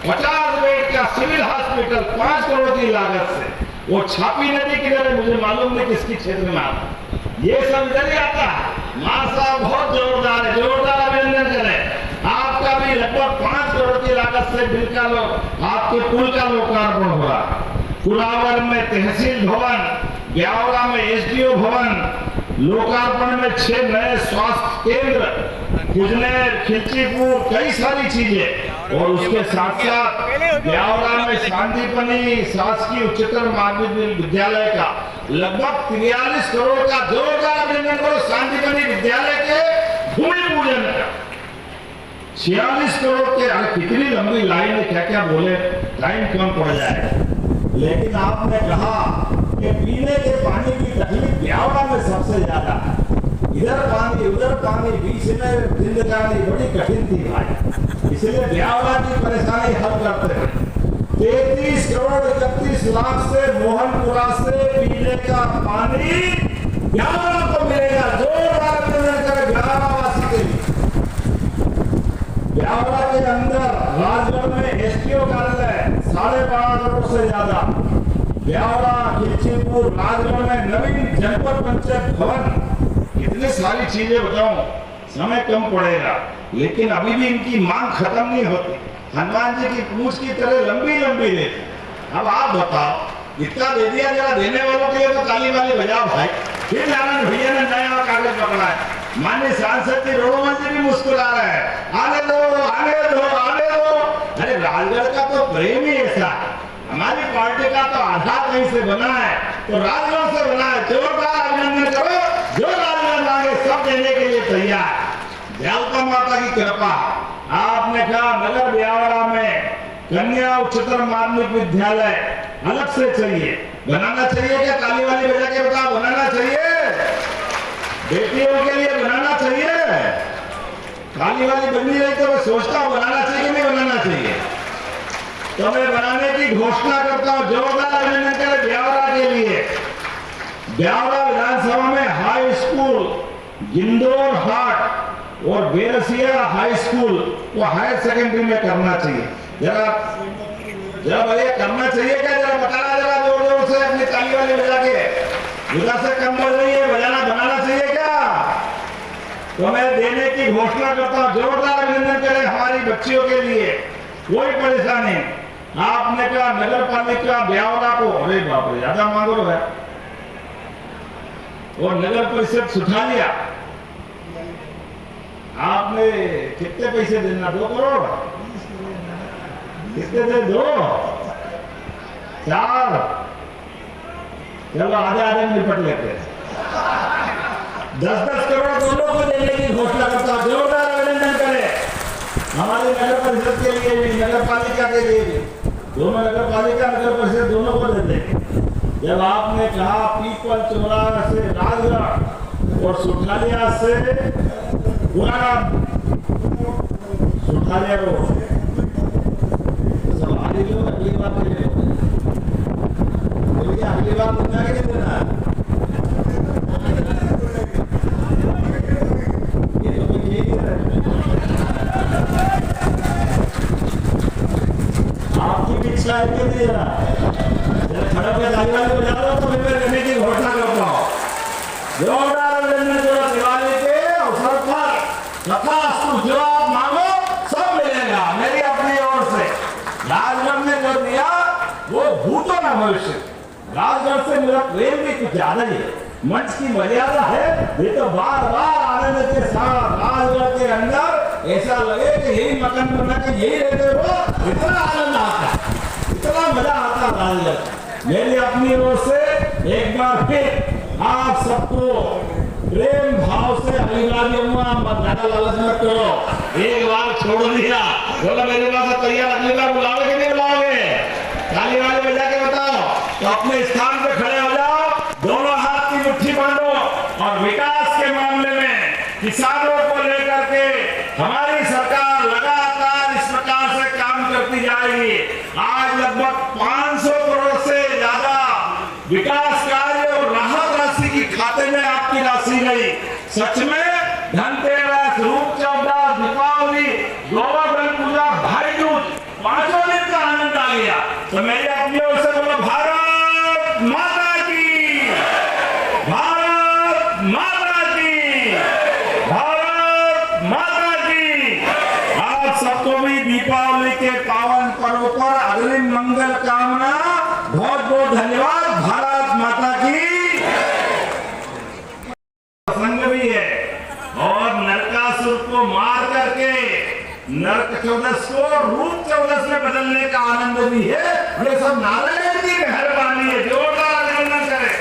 50 बेड का सिविल हॉस्पिटल 5 करोड़ की लागत से, वो छापी नदी किधर है मुझे मालूम नहीं किसकी क्षेत्र में आता, ये सब इधर ही आता है। मासा बहुत जोरदार है, जोरदार अभिनंदन करें। आपका भी लगभग 5 करोड़ की लागत से बिल का आपके पुल का लोकार्पण हो रहा। कुरावर में तहसील भवन, ब्यावरा में एसडीओ भवन, लोकार्पण में 6 नए स्वास्थ्य केंद्र, कुजनेर, खिलचीपुर, कई सारी चीजें। और उसके साथ साथ ब्यावरा में शांतिपनी शासकीय उच्चतर माध्यमिक विद्यालय का लगभग 43 करोड़ का जोरदार अभिनंदन करो। शांतिपनी विद्यालय के भूमि पूजन का 46 करोड़ के। अरे कितनी लंबी लाइन है, क्या क्या बोले, टाइम कम पड़ जाएगा। लेकिन आपने कहा कि पीने के पानी की तकलीफ ब्यावरा में सबसे ज्यादा है। इधर पानी उधर पानी, बीच में जिंदगानी बड़ी कठिन थी भाई, इसलिए ब्यावरा की परेशानी हल करते हैं। 33 करोड़ 31 लाख से मोहनपुरा से पीने का पानी ब्यावरा को मिलेगा। जोरदार अभिनंदन करें ब्यावरा वासी के लिए। ब्यावरा के अंदर राजगढ़ में एसडीओ कार्यालय 12.5 करोड़ से ज्यादा। ब्यावरा, खिलचीपुर, राजगढ़ में नवीन जनपद पंचायत भवन, इतनी सारी चीजें बताऊं समय कम पड़ेगा, लेकिन अभी भी इनकी मांग खत्म नहीं होती। हनुमान जी की पूंछ की तरह लंबी लंबी देती। अब आप बताओ, इतना दे दिया, जरा देने वालों के लिए तो ताली वाली बजाओ भाई। फिर आनंद भैया ने नया कागज पकड़ा है। माननीय सांसद जी रोडमल जी भी मुस्कुरा रहे हैं, आने दो आने दो आने दो। अरे राजगढ़ का तो प्रेम ही ऐसा, हमारी पार्टी का तो आधार कहीं से बना है, तो राजभवन से बना है। जोरदार अभिनंदन करो, जो राजभवन मांगे सब देने के लिए तैयार। देवता माता की कृपा। आपने कहा नगर ब्यावरा में कन्या उच्चतर माध्यमिक विद्यालय अलग से चाहिए, बनाना चाहिए क्या? ताली वाली बजा के बताओ, बनाना चाहिए? बेटियों के लिए बनाना चाहिए? ताली वाली बन नहीं रही तो मैं सोचता हूँ बनाना चाहिए नहीं बनाना चाहिए। तो मैं बनाने की घोषणा करता हूँ। जोरदार अभिनंदन करें ब्यावरा के लिए। ब्यावरा विधानसभा में हाई स्कूल, गिंदौर हाट और बेरसिया हाई स्कूल को हायर सेकेंडरी में करना चाहिए। जरा भैया करना चाहिए क्या? जरा बताना जरा जोर जोर से अपनी ताली वाली बजा के। उधर से कम बज रही है, बजाना बनाना चाहिए क्या? तो मैं देने की घोषणा करता हूँ। जोरदार अभिनंदन करें हमारी बच्चियों के लिए। कोई परेशानी। आपने कहा नगर पालिका ब्यावरा को, अरे बाप रे ज्यादा मांग लो है, और नगर परिषद सुठालिया आपने कितने पैसे देना? 2 करोड़? कितने दे? 2 4? चलो आधे आधे निपट लेते हैं। 10-10 करोड़ दोनों को देने की घोषणा करता हूं। जोरदार अभिनंदन करें हमारे नगर परिषद के लिए भी, नगर पालिका के लिए भी। दोनों नगर पालिका नगर परिषद दोनों को दे देंगे। जब आपने कहा पीपल चौराहा से राजगढ़ और सुठालिया से पुराना सुठालिया रोड, सवारी लोग अगली बार के लिए अगली बार मुद्दा के लिए देना है। आपकी भी इच्छा है कि नहीं? जब खड़ा के ताली वाली बजा दो तो फिर मैं करने की घोषणा करता हूँ। जोरदार अभिनंदन करो दिवाली के अवसर पर। तथास्तु, जो आप मांगो सब मिलेगा मेरी अपनी ओर से। राजगढ़ ने जो दिया वो भूतो न भविष्य। राजगढ़ से मेरा प्रेम भी कुछ ज्यादा ही है। मंच की मर्यादा है, ये तो बार बार आनंद के साथ राजगढ़ के अंदर ऐसा लगे कि यही मकान बना के यही रहते हो। इतना आनंद आता है, इतना मजा आता है राजगढ़। मेरी अपनी ओर से एक बार फिर आप सबको प्रेम भाव से अभिवादन दूंगा। मत ज्यादा लालच मत करो। एक बार छोड़ दिया, बोला मेरे पास तैयार, अगली बार बुलाओगे कि नहीं बुलाओगे? ताली वाले बजा के बताओ। तो अपने स्थान पे खड़े हो जाओ, दोनों हाथ की मुट्ठी बांधो और विकास के मामले में किसानों को लेकर के हमारी सरकार लगातार इस प्रकार से काम करती जाएगी। आज लगभग 500 करोड़ से ज्यादा विकास कार्य और राहत राशि की खाते में आपकी राशि गई। सच में धनतेरस, रूप चौदह, दीपावली, गोवर्धन पूजा, भाई दूज, 5 दिन का आनंद आ गया। तो मेरी अपनी ओर से बोलो भारत माता की, भारत माता की, भारत माता की। आप सबको भी दीपावली के पावन पर्व पर अग्रिम मंगल कामना। बहुत बहुत धन्यवाद। भारत माता की। प्रसंग भी है और नरकासुर को मार करके नरक चौदस को रूप चौदस में बदलने का आनंद भी है। ये सब नारायण की मेहरबानी है। जोरदार अभिनंदन करें।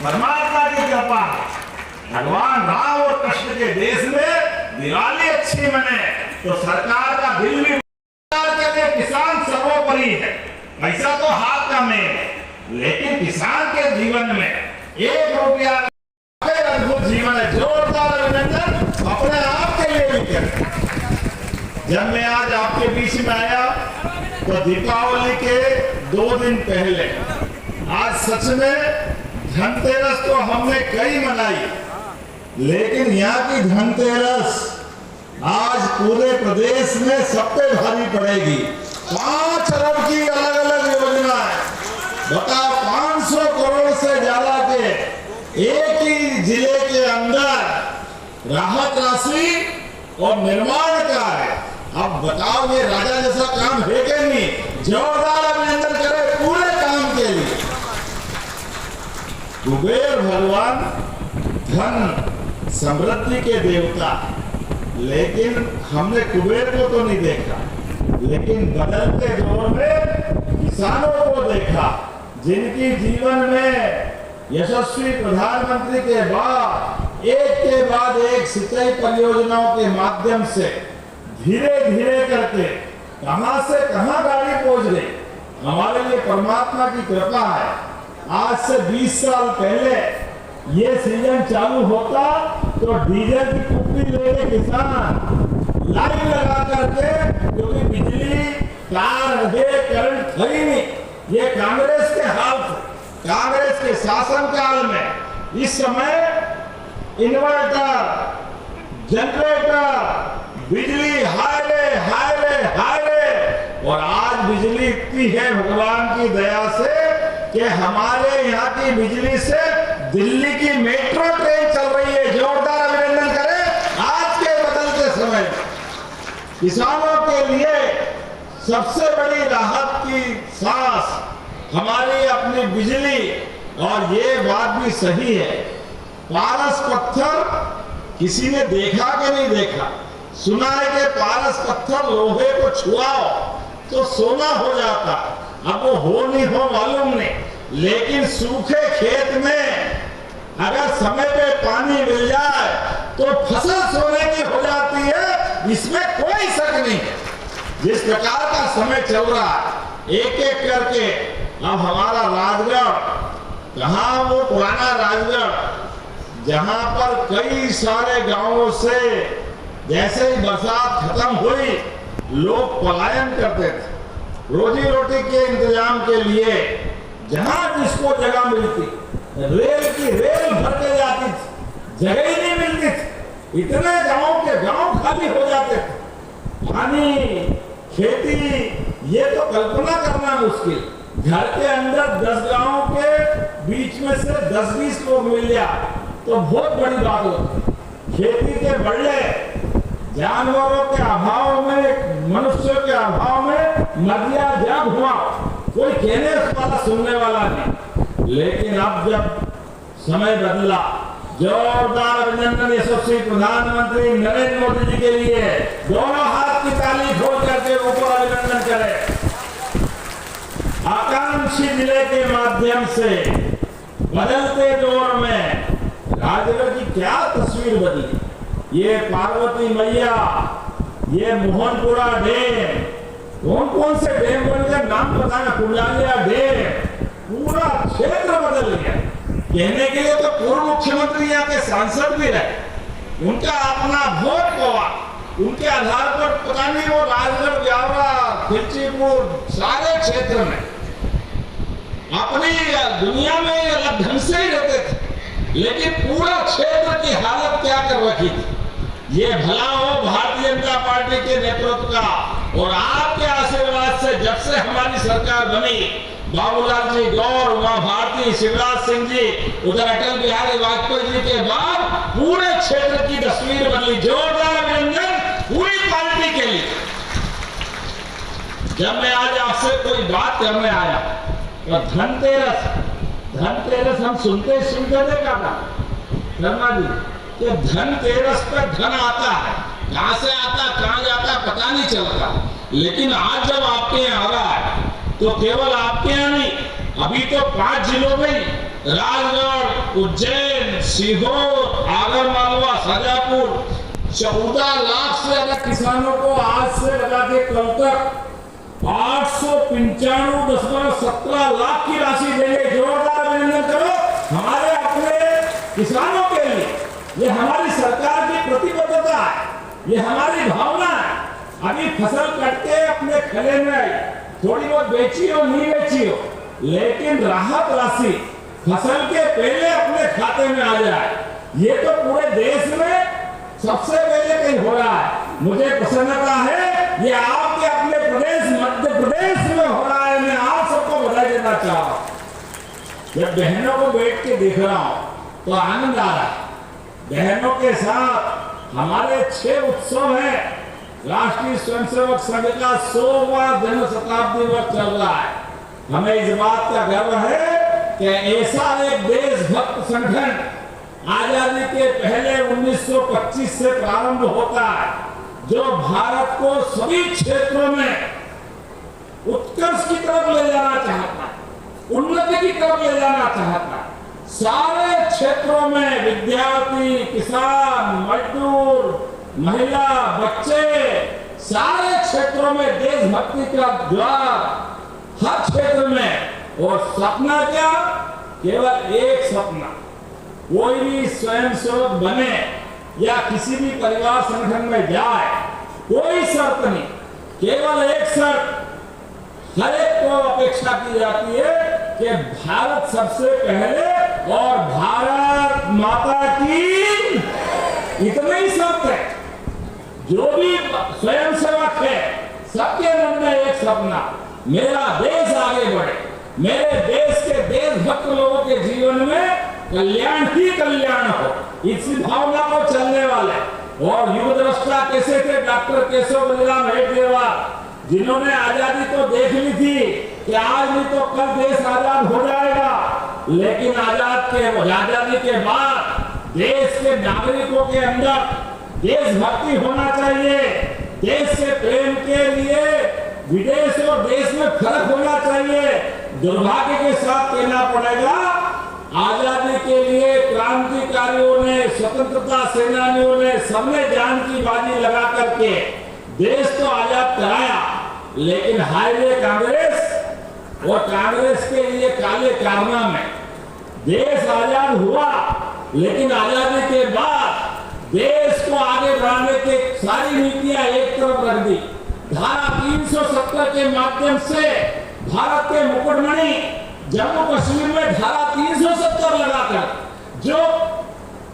परमात्मा की कृपा। भगवान राम और कृष्ण के देश में दिवाली अच्छी बने तो सरकार का दिल भी के लिए किसान सर्वोपरि है। पैसा तो हाथ का में, लेकिन किसान के जीवन में 1 रुपया अद्भुत जीवन है। जोरदार अभिनंदन अपने आप के लिए भी करें। जब मैं आज आपके बीच में आया तो दीपावली के 2 दिन पहले, आज सच में धनतेरस तो हमने कई मनाई, लेकिन यहाँ की धनतेरस आज पूरे प्रदेश में सब पे भारी पड़ेगी। 5 अरब की अलग अलग योजना है। बताओ 500 करोड़ से ज्यादा के एक ही जिले के अंदर राहत राशि और निर्माण का है। अब बताओ ये राजा जैसा काम है कि नहीं? जोरदार अभिनंदन करें पूरे काम के लिए। कुबेर भगवान धन समृद्धि के देवता, लेकिन हमने कुबेर को तो नहीं देखा। लेकिन बदलते दौर में किसानों को देखा, जिनकी जीवन में यशस्वी प्रधानमंत्री के बाद एक सिंचाई परियोजनाओं के माध्यम से धीरे धीरे करके कहां से कहां गाड़ी पहुंच गई। हमारे लिए परमात्मा की कृपा है। आज से 20 साल पहले ये सीजन चालू होता तो डीजल की कुप्पी लेके किसान लाइन लगा करके, क्योंकि बिजली तार करंट था ही नहीं। ये कांग्रेस के हाल थे, कांग्रेस के शासनकाल में। इस समय इन्वर्टर, जनरेटर, बिजली हाईवे हाईवे हाईवे, और आज बिजली इतनी है भगवान की दया से कि हमारे यहाँ की बिजली से दिल्ली की मेट्रो ट्रेन चल रही है। जोरदार अभिनंदन करें आज के बदलते समय। किसानों के लिए सबसे बड़ी राहत की सांस हमारी अपनी बिजली, और ये बात भी सही है, पारस पत्थर किसी ने देखा कि नहीं देखा? सुना है कि पारस पत्थर लोहे को छुआओ तो सोना हो जाता। अब वो हो नहीं हो मालूम नहीं, लेकिन सूखे खेत में अगर समय पे पानी मिल जाए तो फसल सोने की हो जाती है, इसमें कोई शक नहीं है। जिस प्रकार का समय चल रहा है, एक एक करके अब हमारा राजगढ़, कहाँ वो पुराना राजगढ़ जहां पर कई सारे गांवों से जैसे ही बरसात खत्म हुई लोग पलायन करते थे रोजी रोटी के इंतजाम के लिए। जहां जिसको जगह मिलती, रेल की रेल भर के जाती थी, जगह ही नहीं मिलती थी। इतने गांव के गांव खाली हो जाते थे। पानी, खेती, ये तो कल्पना करना मुश्किल। घर के अंदर 10 गांव के बीच में से 10-20 लोग मिल जाए तो बहुत बड़ी बात होती। खेती के बढ़ले, जानवरों के अभाव में, मनुष्यों के अभाव में नदियां जब हुआ, कोई कहने वाला सुनने वाला नहीं। लेकिन अब जब समय बदला, जोरदार अभिनंदन यशस्वी प्रधानमंत्री नरेंद्र मोदी जी के लिए। दोनों हाथ की ताली ठोक करके ऊपर अभिनंदन करें। आकांक्षी जिले के माध्यम से बदलते दौर में राजगढ़ की क्या तस्वीर बदली। ये पार्वती मैया, ये मोहनपुरा डैम, कौन कौन से डैम बन गए नाम बताना, कुंडालिया डैम, पूरा क्षेत्र बदल गया। कहने के लिए तो पूर्व मुख्यमंत्री यहाँ के सांसद भी रहे, उनका अपना वोट हुआ, उनके आधार पर पता नहीं वो राजगढ़, ब्यावरा, खिलचीपुर सारे क्षेत्र में अपनी दुनिया में अलग ढंग से ही रहते थे, लेकिन पूरा क्षेत्र की हालत क्या कर रखी थी। ये भला हो भारतीय जनता पार्टी के नेतृत्व का, और आपके आशीर्वाद से जब से हमारी सरकार बनी, बाबूलाल जी गौर, उमा भारती, शिवराज सिंह जी, उधर अटल बिहारी वाजपेयी जी के बाद पूरे क्षेत्र की तस्वीर बदली। जोरदार अभिनंदन पूरी पार्टी के लिए। जब मैं आज आपसे कोई बात करने आया तो धनतेरस हम सुनते देखा था शर्मा जी कि धनतेरस पर धन आता है, कहां से आता कहां जाता पता नहीं चलता। लेकिन आज जब आपके यहाँ आ रहा है तो केवल आपके यहाँ नहीं, अभी तो 5 जिलों में राजगढ़, उज्जैन, सीहोर, आगरमालवा, शाजापुर 14 लाख से ज्यादा किसानों को आज से लगा के कल तक 895.17 लाख की राशि देंगे। जोरदार अभिनंदन करो हमारे अपने किसानों के लिए। ये हमारी सरकार की प्रतिबद्धता है, ये हमारी भावना है। अभी फसल कट के अपने खले में आई, थोड़ी बहुत बेची हो नहीं बेची हो, लेकिन राहत राशि फसल के पहले अपने खाते में आ जाए, ये तो पूरे देश में सबसे पहले कहीं हो रहा है। मुझे प्रसन्नता है ये आपके अपने प्रदेश मध्य प्रदेश में हो रहा है। मैं आप सबको बधाई देना चाह रहा हूं। जब बहनों को बैठ के देख रहा हूं तो आनंद आ रहा है। बहनों के साथ हमारे 6 उत्सव हैं। राष्ट्रीय स्वयंसेवक संघ का 100वां जन्म शताब्दी वर्ष चल रहा है। हमें इस बात का गर्व है कि ऐसा एक देशभक्त संगठन आजादी के पहले 1925 से प्रारंभ होता है, जो भारत को सभी क्षेत्रों में उत्कर्ष की तरफ ले जाना उन्नति की तरफ ले जाना चाहता है। सारे क्षेत्रों में विद्यार्थी, किसान, मजदूर, महिला, बच्चे, सारे क्षेत्रों में देशभक्ति का द्वार हर क्षेत्र में। और सपना क्या? केवल एक सपना, कोई भी स्वयंसेवक बने या किसी भी परिवार संगठन में जाए, कोई शर्त नहीं, केवल एक शर्त हर एक को अपेक्षा की जाती है कि भारत सबसे पहले और भारत माता की, इतना ही शर्त है। जो भी स्वयंसेवक है सबके मन में एक सपना, मेरा देश आगे बढ़े, मेरे देश के देशभक्त लोगों के जीवन में कल्याण ही कल्याण हो, इसी भावना को चलने वाले। और युग दृष्टा कैसे थे? डॉक्टर केशव बलिराम हेडगेवार, जिन्होंने आजादी तो देख ली थी कि आज नहीं तो कल देश आजाद हो जाएगा, लेकिन आजादी के बाद देश के नागरिकों के अंदर देशभक्ति होना चाहिए, देश से प्रेम के लिए विदेश और देश में फर्क होना चाहिए। दुर्भाग्य के साथ कहना पड़ेगा, आजादी के लिए क्रांतिकारियों ने, स्वतंत्रता सेनानियों ने, सबने जान की बाजी लगा करके देश तो आजाद कराया, लेकिन हाईवे कांग्रेस और कांग्रेस के लिए काले कारनामे, देश आजाद हुआ लेकिन आजादी के बाद देश को आगे बढ़ाने के सारी नीतियां एक तरफ रख दी। धारा 370 के माध्यम से भारत के मुकुटमणि जम्मू कश्मीर में धारा 370 लगाकर, जो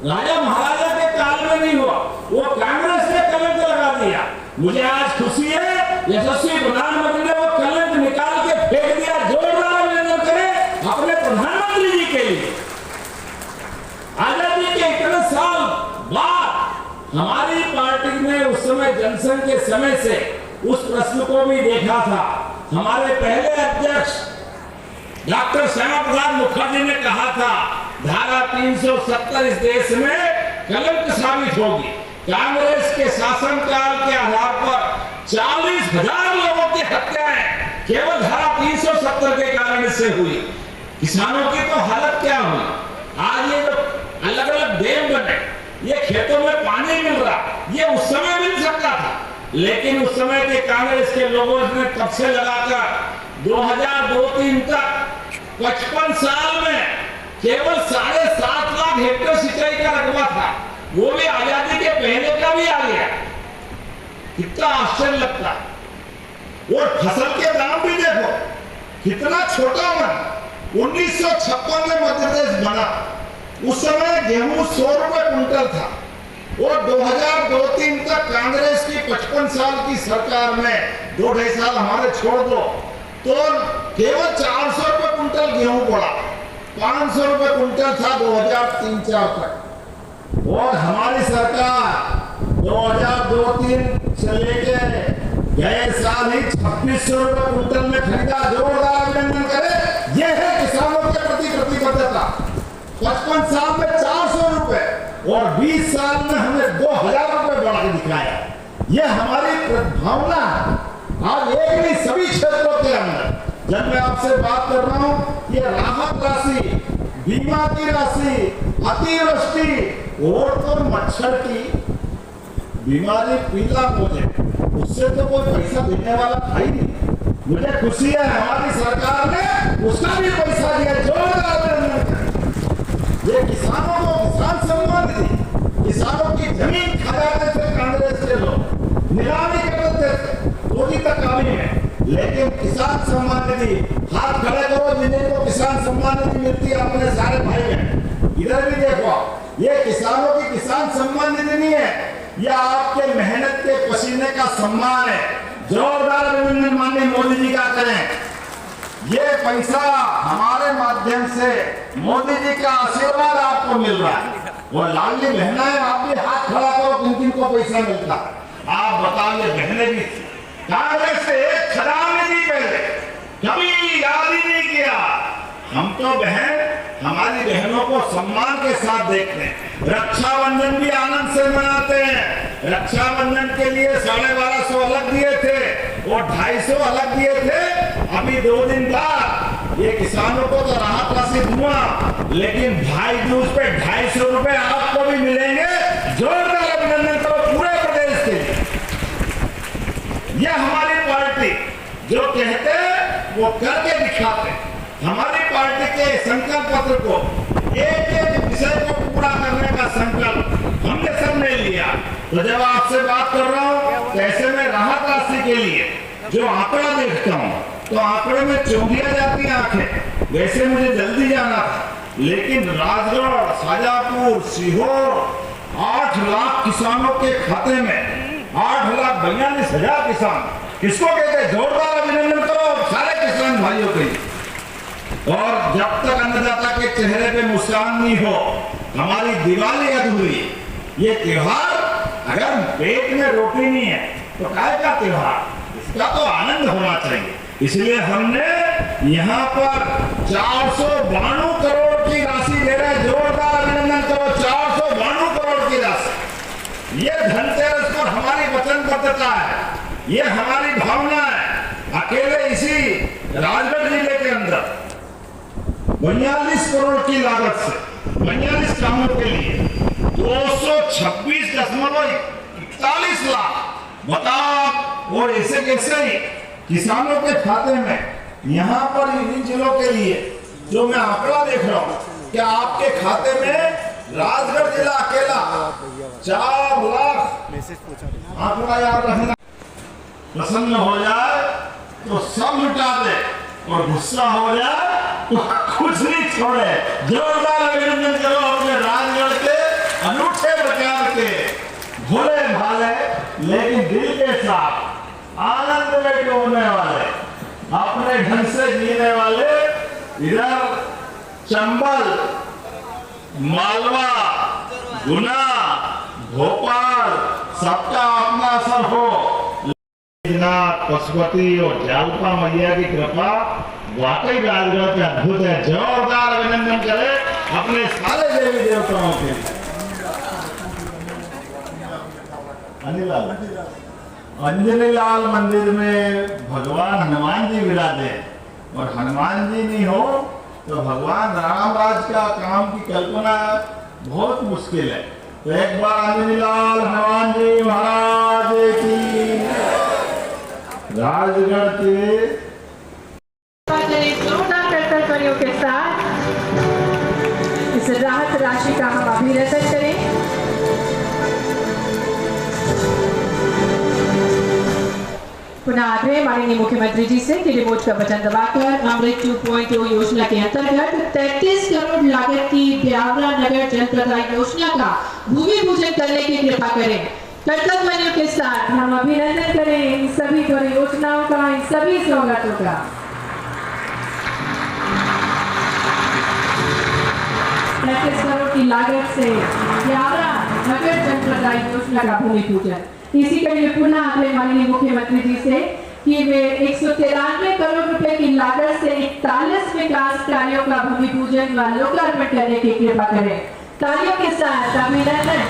राजा महाराजा के काल में नहीं हुआ, वो कांग्रेस ने कलंक लगा दिया। मुझे आज खुशी है यशस्वी प्रधानमंत्री ने वो कलंक निकाल के फेंक दिया। जोरदार अभिनंदन करें अपने प्रधानमंत्री जी के लिए। आजादी के इतने साल बाद हमारी पार्टी ने उस समय जनसंघ के समय से उस प्रश्न को भी देखा था। हमारे पहले अध्यक्ष डॉक्टर श्यामा प्रसाद मुखर्जी ने कहा था धारा 370 इस देश में कलंक साबित होगी। कांग्रेस के शासनकाल के आधार पर 40,000 लोगों की हत्याएं केवल धारा 370 के कारण से हुई। किसानों की तो हालत क्या हुई? आज ये जो अलग अलग डैम बने, ये खेतों में पानी मिल रहा, ये उस समय मिल सकता था, लेकिन उस समय के कांग्रेस के लोगों ने तब से लगाकर 2002-03 तक 55 साल में केवल 7.5 लाख हेक्टेयर सिंचाई का रकबा था, वो भी आजादी के पहले का भी आ गया। कितना आश्चर्य लगता है। और फसल के दाम भी देखो कितना छोटा मन। 1956 में मध्य प्रदेश बना, उस समय गेहूं 100 रुपए कुंटल था, और 2002-03 तक कांग्रेस की 55 साल की सरकार में 2-2.5 साल हमारे छोड़ दो, तो केवल 400 रुपए कुंटल गेहूं पड़ा, 500 रुपए कुंटल था 2003-04 तक। और हमारी सरकार 2002-03 से लेके गए साल ही 2600 रुपए कुंटल में खरीदा। जोरदार अभिनंदन करें, यह है किसानों के प्रति प्रतिबद्धता। 55 साल में 400 रुपए और 20 साल में हमने 2000 रुपए बढ़ा के दिखाया। यह हमारी भावना है। आज एक नहीं, सभी क्षेत्रों के अंदर जब मैं आपसे बात कर रहा हूं, ये राहत राशि, बीमा की राशि, अतिवृष्टि और तो मच्छर की बीमारी पीला मोजे, उससे तो कोई पैसा देने वाला था ही नहीं। मुझे खुशी है हमारी सरकार ने उसका भी पैसा दिया। जोरदार अभिनंदन। ये किसानों को किसान सम्मान निधि, किसानों की जमीन खा जाते थे कांग्रेस के लोग, नीलामी करते थे 2 तक काबी में, लेकिन किसान सम्मान निधि, हाथ खड़े करो जिन्हें को किसान सम्मान निधि मिलती है अपने सारे भाई बहन। इधर भी देखो, ये किसानों की किसान सम्मान निधि नहीं है, यह आपके मेहनत के पसीने का सम्मान है। जोरदार अभिनंदन माननीय मोदी जी का करें। ये पैसा हमारे माध्यम से मोदी जी का आशीर्वाद आपको मिल रहा है। वो लाडली बहनाएं, आप भी हाथ खड़ा करो किन किन को पैसा मिलता। आप बताइए, बहनें भी कांग्रेस से एक खदान नहीं दी पहले, कभी याद ही नहीं किया। हम तो बहन, हमारी बहनों को सम्मान के साथ देखते हैं। रक्षाबंधन भी आनंद से मनाते हैं। रक्षाबंधन के लिए 1250 अलग दिए थे और 250 अलग दिए थे। अभी 2 दिन बाद ये किसानों को तो राहत राशि दूंगा, लेकिन भाई दूज पे 250 रुपए आपको भी मिलेंगे। जोरदार अभिनंदन करो पूरे प्रदेश के लिए। यह हमारी पार्टी जो कहते वो करके दिखाते। हमारी पार्टी के संकल्प पत्र को एक एक विषय को पूरा करने का संकल्प हमने सबने लिया। तो जब आपसे बात कर रहा हूँ तो ऐसे में राहत राशि के लिए जो आंकड़ा देखता हूँ तो आंकड़े में चौंधिया जाती आंखें। वैसे मुझे जल्दी जाना था, लेकिन राजगढ़, शाजापुर, सीहोर 8 लाख किसानों के खाते में 8,42,000 किसान, किसको कहते हैं? जोरदार अभिनंदन करो सारे किसान भाइयों के लिए। और जब तक अन्नदाता के चेहरे पे मुस्कान नहीं हो, हमारी दिवाली अधूरी। ये त्योहार अगर पेट में रोटी नहीं है तो काय का त्योहार? इसका तो आनंद होना चाहिए। इसलिए हमने यहाँ पर 492 करोड़ की राशि दे रहे हैं। जोरदार अभिनंदन करो, 492 करोड़ की राशि। ये धनतेरस पर हमारी वचनबद्धता है, ये हमारी भावना है। अकेले इसी राजगढ़ जिले के अंदर 42 करोड़ की लागत से 42 कामों के लिए 226.41 लाख बताओ। और ऐसे कैसे ही किसानों के खाते में यहाँ पर इन जिलों के लिए जो मैं आंकड़ा देख रहा हूँ कि आपके खाते में राजगढ़ जिला अकेला 4 लाख, आंकड़ा याद रखना। प्रसन्न हो जाए तो सब लुटा दे और गुस्सा हो जाए तो कुछ नहीं छोड़े। जोरदार अभिनंदन करो अपने राजगढ़ के अनूठे प्रकार के भोले भाले लेकिन दिल के साथ आनंद में डूबने वाले, अपने ढंग से जीने वाले। इधर चंबल, मालवा, गुना, भोपाल सबका अपना असर हो। पशुपति और जालपा मैया की कृपा वाकई राजगढ़ पे अद्भुत है। जोरदार अभिनंदन करें अपने सारे देवी देवताओं के लिए। अंजनी लाल मंदिर में भगवान हनुमान जी विराजे, और हनुमान जी नहीं हो तो भगवान राम राज का काम की कल्पना बहुत मुश्किल है। तो एक बार अंजनी लाल हनुमान जी महाराज की राजगढ़ के जोरदार कर्तव्यों के साथ इस राहत राशि का हम अभिनंदन करें। पुनः आग्रह माननीय मुख्यमंत्री जी से कि रिमोट का बटन दबाकर अमृत 2.0 योजना के अंतर्गत 33 करोड़ लागत की ब्यावरा नगर जनप्रदाय योजना का भूमि पूजन करने की कृपा करें। कर्तव्यों के साथ हम अभिनंदन करें इन सभी परियोजनाओं का, इन सभी सौगातों का। 35 करोड़ की लागत से ब्यावरा नगर जनप्रदाय योजना का भूमि पूजन। इसी के लिए पुनः आग्रह माननीय मुख्यमंत्री जी से कि वे 193 करोड़ रुपए की लागत से 41 विकास कार्यों का भूमि पूजन व लोकार्पण करने की कृपा करें। तालियों के साथ अभिनंदन।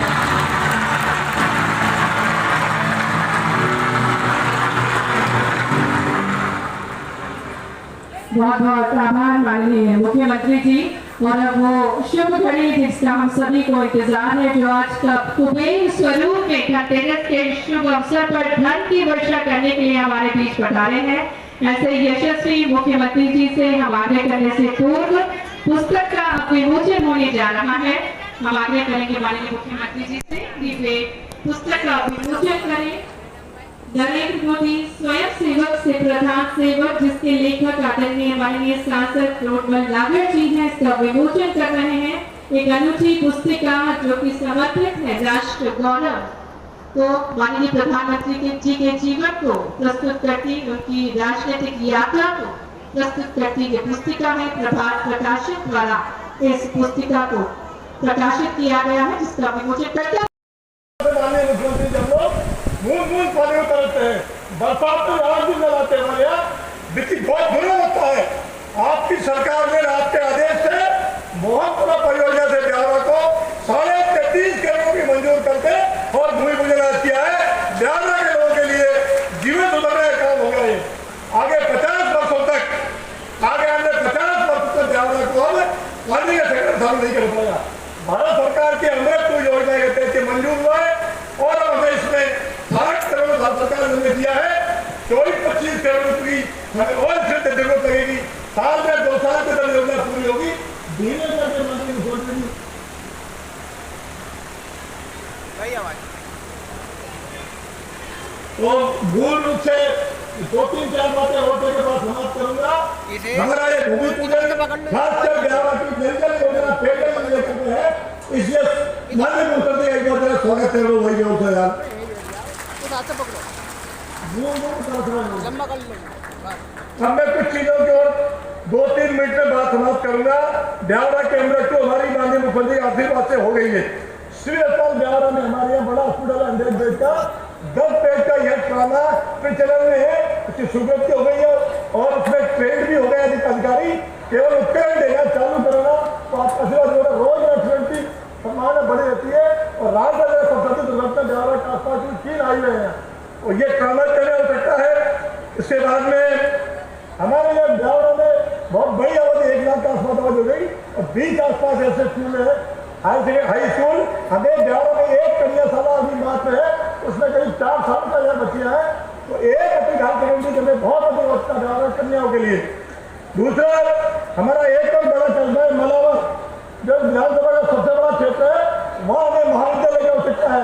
बहुत बहुत आभार माननीय मुख्यमंत्री जी। और अब वो शुभ घड़ी जिसका हम सभी को इंतजार है, जो आज का कुबेर स्वरूप में धनतेरस के शुभ अवसर पर धन की वर्षा करने के लिए हमारे बीच पधारे हैं। ऐसे यशस्वी मुख्यमंत्री जी से हम आग्रह करने से पूर्व पुस्तक का विमोचन होने जा रहा है। हम आग्रह करेंगे माननीय मुख्यमंत्री जी से कि वे पुस्तक का विमोचन करें। नरेंद्र मोदी स्वयं सेवक से प्रधान सेवक, जिसके लेखक आदरणीय माननीय सांसद प्रोटमल लागर जी हैं, इसका विमोचन कर रहे हैं। एक अनूठी पुस्तिका जो कि समर्पित है राष्ट्र गौरव को, माननीय प्रधानमंत्री जी के जीवन को प्रस्तुत करती, उनकी राजनीतिक यात्रा को प्रस्तुत करती ये पुस्तिका है। प्रभात प्रकाशित द्वारा इस पुस्तिका को प्रकाशित किया गया है, जिसका विमोचन करते हैं। बूंद बूंद पानी उतरते हैं, बरसात तो आज भी लगाते हैं भैया, बिजली बहुत बुरा होता है। आपकी सरकार ने आपके आदेश से बहुत बड़ा परियोजना से ब्यावरा को 33.5 करोड़ की मंजूर करके और भूमि पूजन किया है। ब्यावरा के लोगों के लिए जीवन सुधारने का काम हो गया है। आगे 50 वर्षों तक, आगे हमने 50 पानी का सेक्टर चालू नहीं कर पाया। भारत सरकार की अमृत योजना के तहत मंजूर हुआ है और हमें इसमें 60 करोड़ भारत सरकार ने दिया है। 24-25 करोड़ रुपये हमें और फिर जरूरत लगेगी। साल में 2 साल के अंदर योजना पूरी होगी। धीरे करके मंत्री को छोड़ देंगे। तो मूल रूप से 2-3-4 बातें होते के बाद समाप्त करूंगा। हमारा ये भूमि पूजन खासकर ब्यावरा की जल योजना पेयजल योजना है, इसलिए माननीय मुख्यमंत्री एक बार मेरा स्वागत है भाई जो यार अब मैं कुछ चीजों की ओर 2-3 मिनट में बात समाप्त करूंगा। ब्यावरा के अमृत को हमारी माननीय मुख्यमंत्री आशीर्वाद से हो गई है। श्री अस्पताल ब्यावरा में हमारे यहाँ बड़ा हॉस्पिटल है 100 बेड का, 10 बेड का यह ट्रामा प्रचलन में है, उसकी शुरुआत हो गई है और उसमें ट्रेन भी हो गया अधिकारी। केवल उपकरण देना चालू करना तो आपका आशीर्वाद होगा। रोज एक्सीडेंट की संभावना बढ़ी रहती है और रात में सबसे दुर्घटना ब्यावरा के आसपास 3 आई हुए हैं और ये ट्रामा करने हो सकता है। इसके बाद में हमारे यहाँ ब्यावरा में बहुत बड़ी आबादी 1 लाख के आसपास आबादी हो गई और 20 आसपास ऐसे स्कूल है, हाई स्कूल। हमें ब्यावरा में एक कन्याशाला अभी बात है, उसमें करीब 4 साल का यह बच्चियां हैं, तो एक अपनी ढाल करेंगे हमें बहुत अधिक वक्त ब्यावरा कन्याओं के लिए। दूसरा हमारा एक और बड़ा चलता है मलावर, जो विधानसभा का सबसे बड़ा क्षेत्र है, वहाँ हमें महाविद्यालय की आवश्यकता है।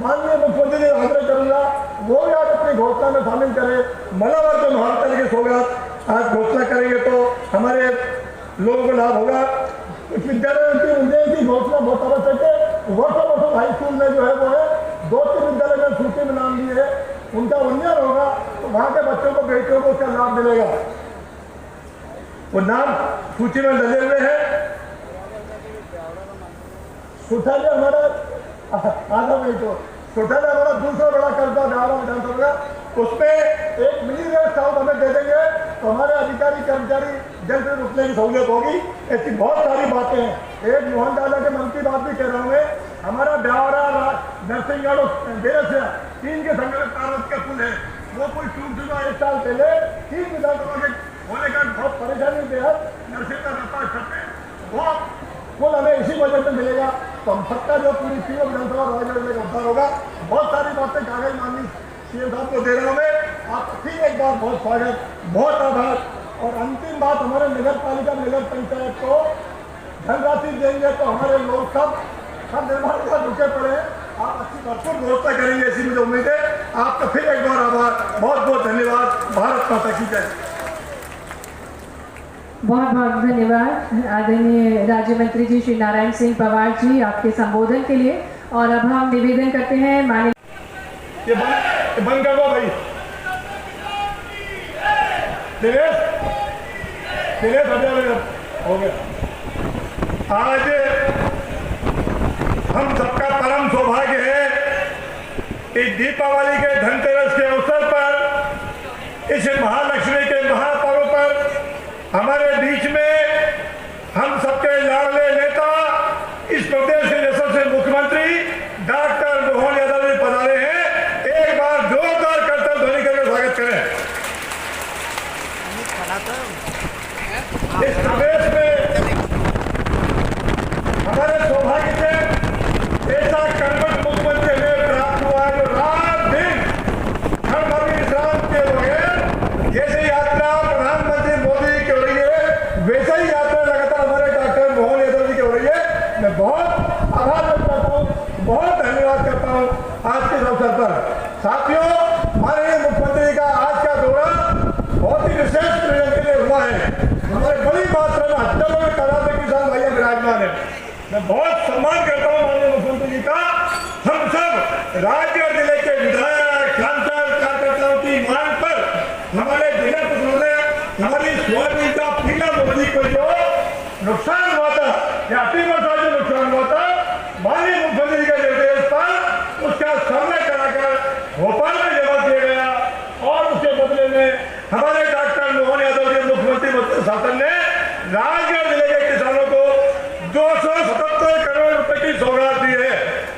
माननीय मुख्यमंत्री से आग्रह करूंगा वो भी आज अपनी घोषणा में शामिल करें। मलावर को महाविद्यालय की सौगात आज घोषणा करेंगे तो हमारे लोगों को लाभ होगा। कुछ विद्यालयों की घोषणा बहुत आवश्यक है। वर्षों हाई स्कूल में जो है वो है 2-3 विद्यालय में सूची में नाम लिए है, उनका उन्नयन होगा तो वहाँ के बच्चों को बेटियों को उसका लाभ मिलेगा। वो नाम सूची में डले हुए हैं। सुठालिया हमारा आधा मिनट हो, सुठालिया हमारा दूसरा बड़ा कर्जा ब्यावरा विधानसभा का, उसमें एक मिनी रेस्ट हाउस हमें दे देंगे तो हमारे अधिकारी कर्मचारी जल्द से रुकने की सहूलियत होगी। ऐसी बहुत सारी बातें हैं। एक मोहन दादा के मन की बात भी कह रहा हूँ मैं, हमारा ब्यावरा नरसिंहगढ़ बेरसिया 3 के संगठन तारत का पुल है, वो कोई टूट चुका 1 साल पहले। 3 विधानसभा के होने का बहुत परेशानी बेहद नरसिंहगढ़ वो पुल हमें इसी वजह से मिलेगा तो हम सबका जो पूरी तीनों विधानसभा राजनीति का उद्धार होगा। बहुत सारी बातें कागज माननी सीएम साहब को दे रहा हूँ मैं। आपका फिर एक बार बहुत स्वागत, बहुत आभार। और अंतिम बात, हमारे नगर पालिका नगर पंचायत को धनराशि देंगे तो हमारे लोग सब निर्माण का रुके पड़े हैं। आप अच्छी भरपूर व्यवस्था करेंगे ऐसी मुझे उम्मीद है। आपका फिर एक बार आभार, बहुत बहुत धन्यवाद। भारत माता की जय। बहुत बहुत धन्यवाद आदरणीय राज्य मंत्री जी श्री नारायण सिंह पवार जी आपके संबोधन के लिए। और अब हम निवेदन करते हैं माननीय ये बंद कर दो भाई। दिनेश हो गया। आज हम सबका परम सौभाग्य है कि दीपावली के धनतेरस के अवसर पर, इस महालक्ष्मी के महापर्व पर हमारे बीच में हम सबके लाडले नेता, इस प्रदेश के यशस्वी मुख्यमंत्री डॉक्टर मोहन यादव जी पधारे हैं। एक बार जोरदार करतल ध्वनि करके स्वागत करें। इस प्रदेश में हमारे सौभाग्य से ऐसा कर्मठ मुख्यमंत्री हमें प्राप्त हुआ है जो रात दिन हर भावी विश्राम के बगैर जैसे यात्रा प्रधानमंत्री मोदी की हो रही है, वैसे ही यात्रा लगातार हमारे डॉक्टर मोहन यादव जी की हो रही है। मैं बहुत आभार व्यक्त करता हूँ, बहुत धन्यवाद करता हूँ आज के अवसर पर। साथियों, माननीय मुख्यमंत्री का आज का दौरा बहुत ही विशेष प्रयोजन के लिए हुआ है। हमारे बड़ी मात्रा में हजारों में तादाद में किसान भाइयों विराजमान है। मैं बहुत सम्मान करता हूँ माननीय मुख्यमंत्री जी का। हम सब राजगढ़ जिले के विधायक सांसद कार्यकर्ताओं की मांग पर हमारे जिला प्रशासन ने हमारी सोयाबीन का पीला मोदी को जो नुकसान हुआ था या अति वर्षा जो नुकसान हुआ था, माननीय मुख्यमंत्री के निर्देश पर उसका सामना कराकर भोपाल में जमा किया गया और उसके बदले में हमारे डॉक्टर मोहन यादव जी मुख्यमंत्री शासन ने राजगढ़ जिले के किसानों को 277 करोड़ रुपए की सौगात दी है।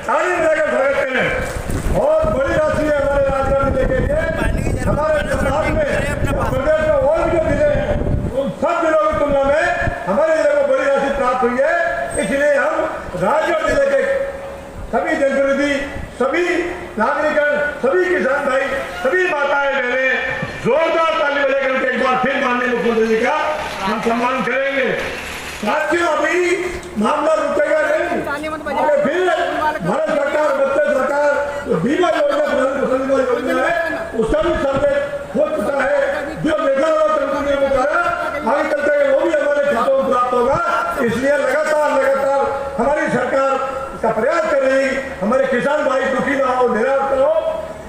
सारी मिलाकर स्वागत करें। बहुत बड़ी राशि है हमारे राजगढ़ जिले के लिए। हमारे पंजाब में प्रदेश में और भी जो जिले हैं उन सब जिलों की तुलना में हमारे जिले को बड़ी राशि प्राप्त हुई जनप्रतिनिधि, सभी नागरिकगण, सभी किसान भाई, सभी माताएं बहनें जोरदार ताली बजाकर के एक बार फिर माननीय मुख्यमंत्री जी का हम सम्मान करेंगे। साथियों, अभी मामला रुकेगा नहीं। अगर फिर भारत सरकार, बच्चे सरकार जो बीमा योजना, प्रधानमंत्री बीमा योजना है, उसका भी सर्वे हो चुका है। जो देखा हुआ कंपनी में करा आगे चलते वो भी हमारे खातों में प्राप्त होगा। इसलिए लगातार हमारी सरकार इसका प्रयास कर रही। हमारे किसान भाई दुखी ना हो, निराश ना हो।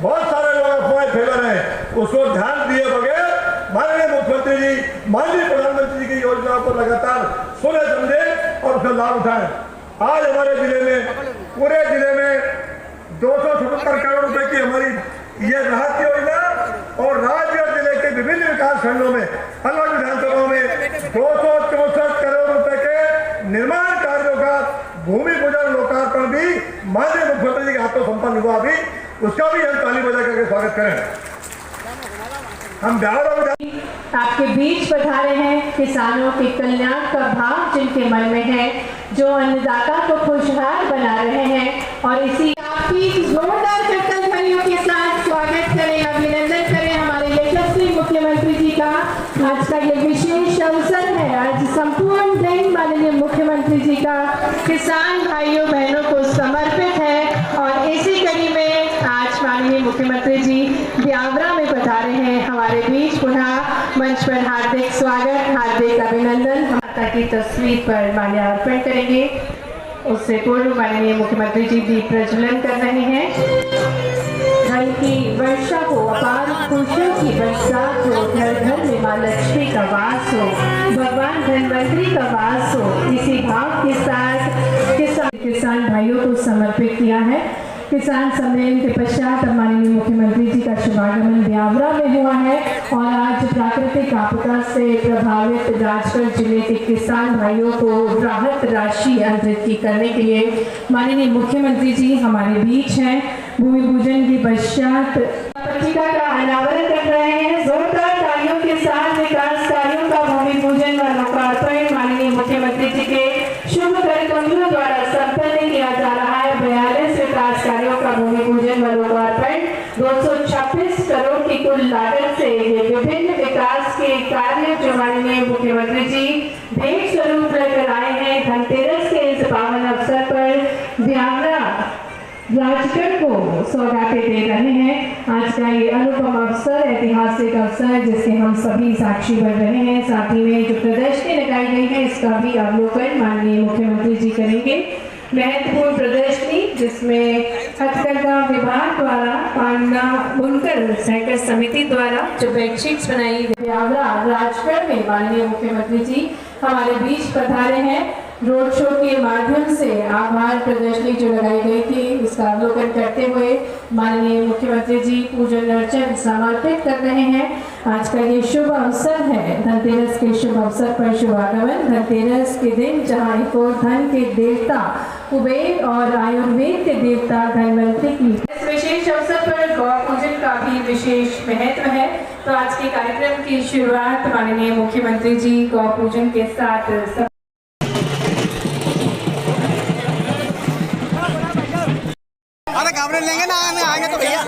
बहुत सारे लोग अफवाहें फैला रहे हैं, उसको ध्यान दिए बगैर माननीय मुख्यमंत्री जी, माननीय प्रधानमंत्री जी की योजनाओं को लगातार सुने, समझे और उसका लाभ उठाएं। आज हमारे जिले में, पूरे जिले में 277 करोड़ रुपए की हमारी ये राहत योजना और राज्य और जिले के विभिन्न विकास खंडों में, अलग विधानसभाओं में 264 करोड़ रुपए के निर्माण कार्यों का भूमि पूजन लोकार्पण भी माननीय मुख्यमंत्री जी के हाथों संपन्न हुआ। भी उसका भी हम ताली बजा करके स्वागत करें। हम ब्यावरा आपके बीच पधारे हैं किसानों के कल्याण का भाव जिनके मन में है, जो अन्नदाता को खुशहाल बना रहे हैं। और इसी आपकी जोरदार कर्तव्य ध्वनियों के साथ स्वागत करें, अभिनंदन करें हमारे यशस्वी मुख्यमंत्री जी का। आज का ये विशेष अवसर है। आज संपूर्ण दिन माननीय मुख्यमंत्री जी का किसान भाइयों बहनों को समर्पित है। और इसी कड़ी में आज माननीय मुख्यमंत्री जी ब्यावरा में पधारे हैं हमारे बीच। पुनः मंच पर हार्दिक स्वागत, हार्दिक अभिनंदन। माता की तस्वीर पर माल्यार्पण करेंगे। उससे पूर्व माननीय मुख्यमंत्री जी दीप प्रज्वलन कर रहे हैं। धन की वर्षा हो, अपार खुशियों की बरसात हो, घर घर में माँ लक्ष्मी का वास हो, भगवान धनवंतरी का वास हो। इसी भाव के साथ किसान भाइयों को समर्पित किया है। किसान सम्मेलन के पश्चात माननीय मुख्यमंत्री जी का शुभागमन ब्यावरा में हुआ है। और आज प्राकृतिक आपदा से प्रभावित राजगढ़ जिले के किसान भाइयों को राहत राशि अंतरित करने के लिए माननीय मुख्यमंत्री जी हमारे बीच हैं। भूमि पूजन के पश्चात पत्रिका का अनावरण कर रहे हैं। जोरदार तालियों के साथ विकास कार्यों का भूमि पूजन व लोकार्पण माननीय मुख्यमंत्री जी के शुभ कार्यक्रमों द्वारा संपन्न किया जा रहा है। 42 विकास कार्यों का भूमि पूजन व लोकार्पण 226 करोड़ की कुल लागत से ये विभिन्न विकास के कार्य जो माननीय मुख्यमंत्री जी भेंट स्वरूप लेकर आए हैं। धनतेरस के इस पावन अवसर पर ब्यावरा राजगढ़ को सौगातें दे रहे हैं। आज का ये अनुपम अवसर, ऐतिहासिक अवसर जिसके हम सभी साक्षी बन रहे हैं। साथ ही में जो प्रदर्शनी लगाई गई है इसका भी अवलोकन माननीय मुख्यमंत्री जी करेंगे। महत्वपूर्ण प्रदर्शनी जिसमें हथकरघा विभाग द्वारा, पांडा बुनकर सहकार समिति द्वारा जो बेडशीट्स बनाई ब्यावरा राजगढ़ में माननीय मुख्यमंत्री जी हमारे बीच पधारे हैं। रोड शो के माध्यम से आभार प्रदर्शनी जो लगाई गई थी उसका अवलोकन करते हुए माननीय मुख्यमंत्री जी पूजन अर्चन समर्पित कर रहे हैं। आज का ये शुभ अवसर है, धनतेरस के शुभ अवसर पर शुभागमन। धनतेरस के दिन जहां एक और धन के देवता कुबेर और आयुर्वेद के देवता धनवंतरी की इस विशेष अवसर पर गौ पूजन का भी विशेष महत्व है। तो आज के कार्यक्रम की शुरुआत माननीय मुख्यमंत्री जी गौ पूजन के साथ कैमरे लेंगे ना, आएंगे तो भैया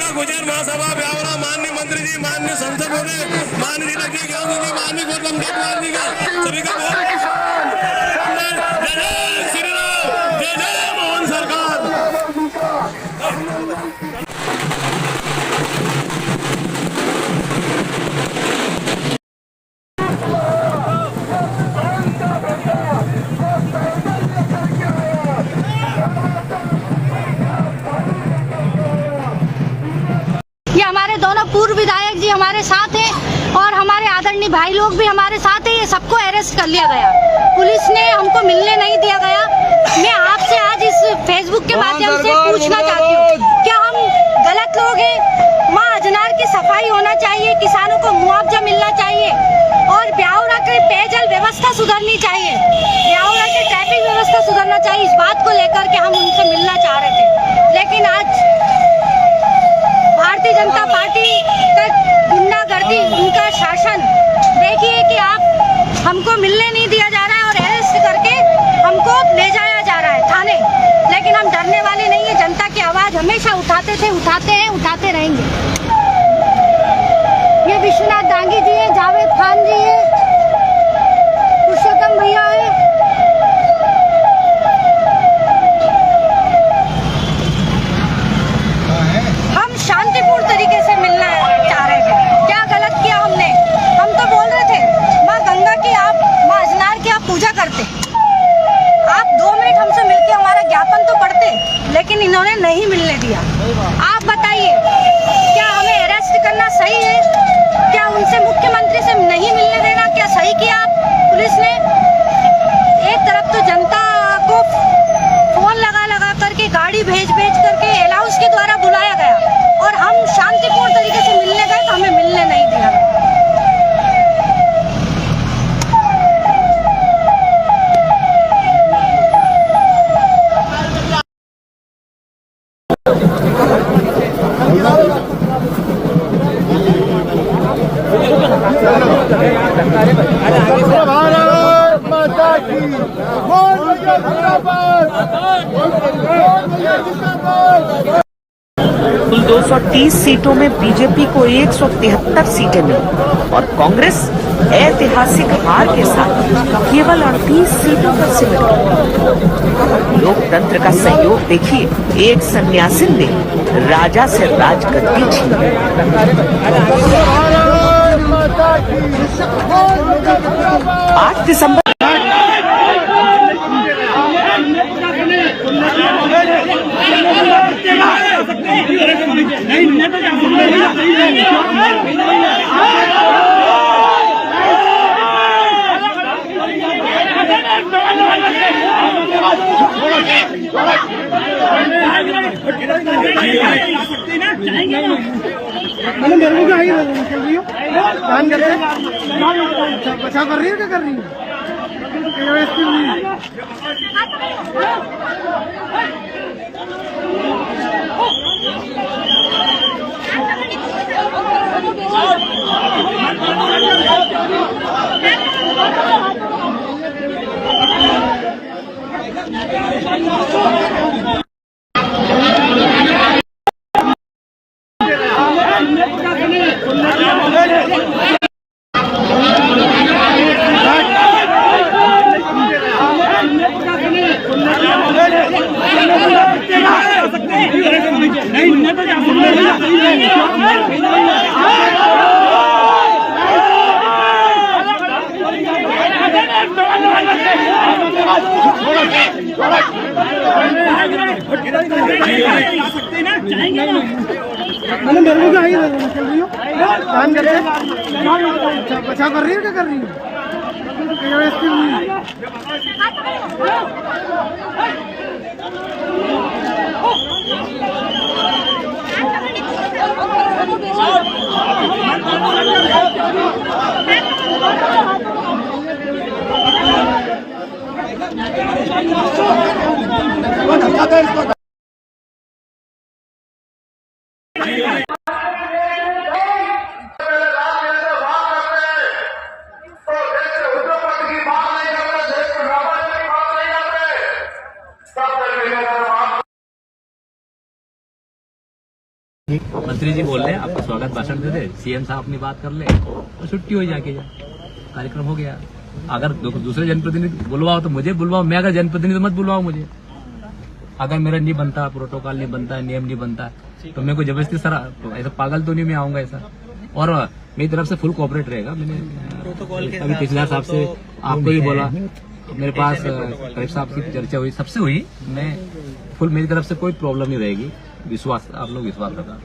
गुजर महासभा ब्यावरा, माननीय मंत्री जी, माननीय संसद महोदय, माननीय जिला के ज्ञान जी, माननीय गौतम देवपाल जी का सभी का जय जय श्री राम, जय जय मोहन सरकार। ये हमारे दोनों पूर्व विधायक जी हमारे साथ हैं और हमारे आदरणीय भाई लोग भी हमारे साथ हैं। ये सबको अरेस्ट कर लिया गया, पुलिस ने हमको मिलने नहीं दिया गया। मैं आपसे आज इस फेसबुक के माध्यम से पूछना चाहती हूँ, क्या हम गलत लोग हैं? माँ अजनार की सफाई होना चाहिए, किसानों को मुआवजा मिलना चाहिए और ब्यावरा की पेयजल व्यवस्था सुधरनी चाहिए, ब्यावरा की ट्रैफिक व्यवस्था सुधरना चाहिए। इस बात को लेकर के हम उनसे मिलना चाह रहे थे, लेकिन आज भारतीय जनता पार्टी का गुंडागर्दी, उनका शासन देखिए कि आप हमको मिलने नहीं दिया जा रहा है और अरेस्ट करके हमको ले जाया जा रहा है थाने। लेकिन हम डरने वाले नहीं है, जनता की आवाज हमेशा उठाते थे, उठाते हैं, उठाते रहेंगे। ये विश्वनाथ दांगी जी है, जावेद खान जी है, पुरुषोत्तम भैया है। हम शांतिपूर्ण तरीके से मिलना चाह रहे थे, क्या गलत किया हमने? हम तो बोल रहे थे माँ गंगा की, आप माँ अजनार की आप पूजा करते, आप 2 मिनट हमसे मिलके हमारा ज्ञापन तो पढ़ते, लेकिन इन्होंने नहीं मिलने दिया। आप बताइए, क्या हमें अरेस्ट करना सही है? क्या उनसे मुख्यमंत्री से नहीं मिलने देना क्या सही किया पुलिस ने? एक तरफ तो जनता को फोन लगा लगा करके, गाड़ी भेज भेज करके अलाउंस के द्वारा बुलाया गया और हम शांतिपूर्ण तरीके से मिलने गए तो हमें मिलने नहीं दिया गया। कुल 230 सीटों में बीजेपी को 173 सीटें मिली और कांग्रेस ऐतिहासिक हार के साथ केवल 38 सीटों पर सिमट गई। लोकतंत्र का सहयोग देखिए, एक सन्यासिन ने राजा से राजगद्दी छीन ली। 8 दिसंबर बचाव कर रही है, क्या कर रही है? मैंने मेरे को क्या आई चल रही हो काम कर रही हो बचाव कर रही हो क्या कर रही हो मंत्री जी बोल रहे हैं आपको स्वागत भाषण दे दे, सीएम साहब अपनी बात कर ले और छुट्टी हो जाके जा, कार्यक्रम हो गया। अगर दूसरे जनप्रतिनिधि बुलवाओ तो मुझे बुलवाओ, मैं अगर जनप्रतिनिधि मत बुलवाओ मुझे। अगर मेरा नहीं बनता, प्रोटोकॉल नहीं बनता, नियम नहीं बनता तो मेरे को जबरदस्ती सर ऐसा पागल तो नहीं मैं आऊंगा ऐसा। और मेरी तरफ से फुल कोऑपरेट रहेगा। मैंने अभी पिछला साहब से आपको भी बोला, मेरे पास करीब साहब की चर्चा हुई, सबसे हुई, मैं फुल मेरी तरफ से कोई प्रॉब्लम नहीं रहेगी। विश्वास, आप लोग विश्वास रखा।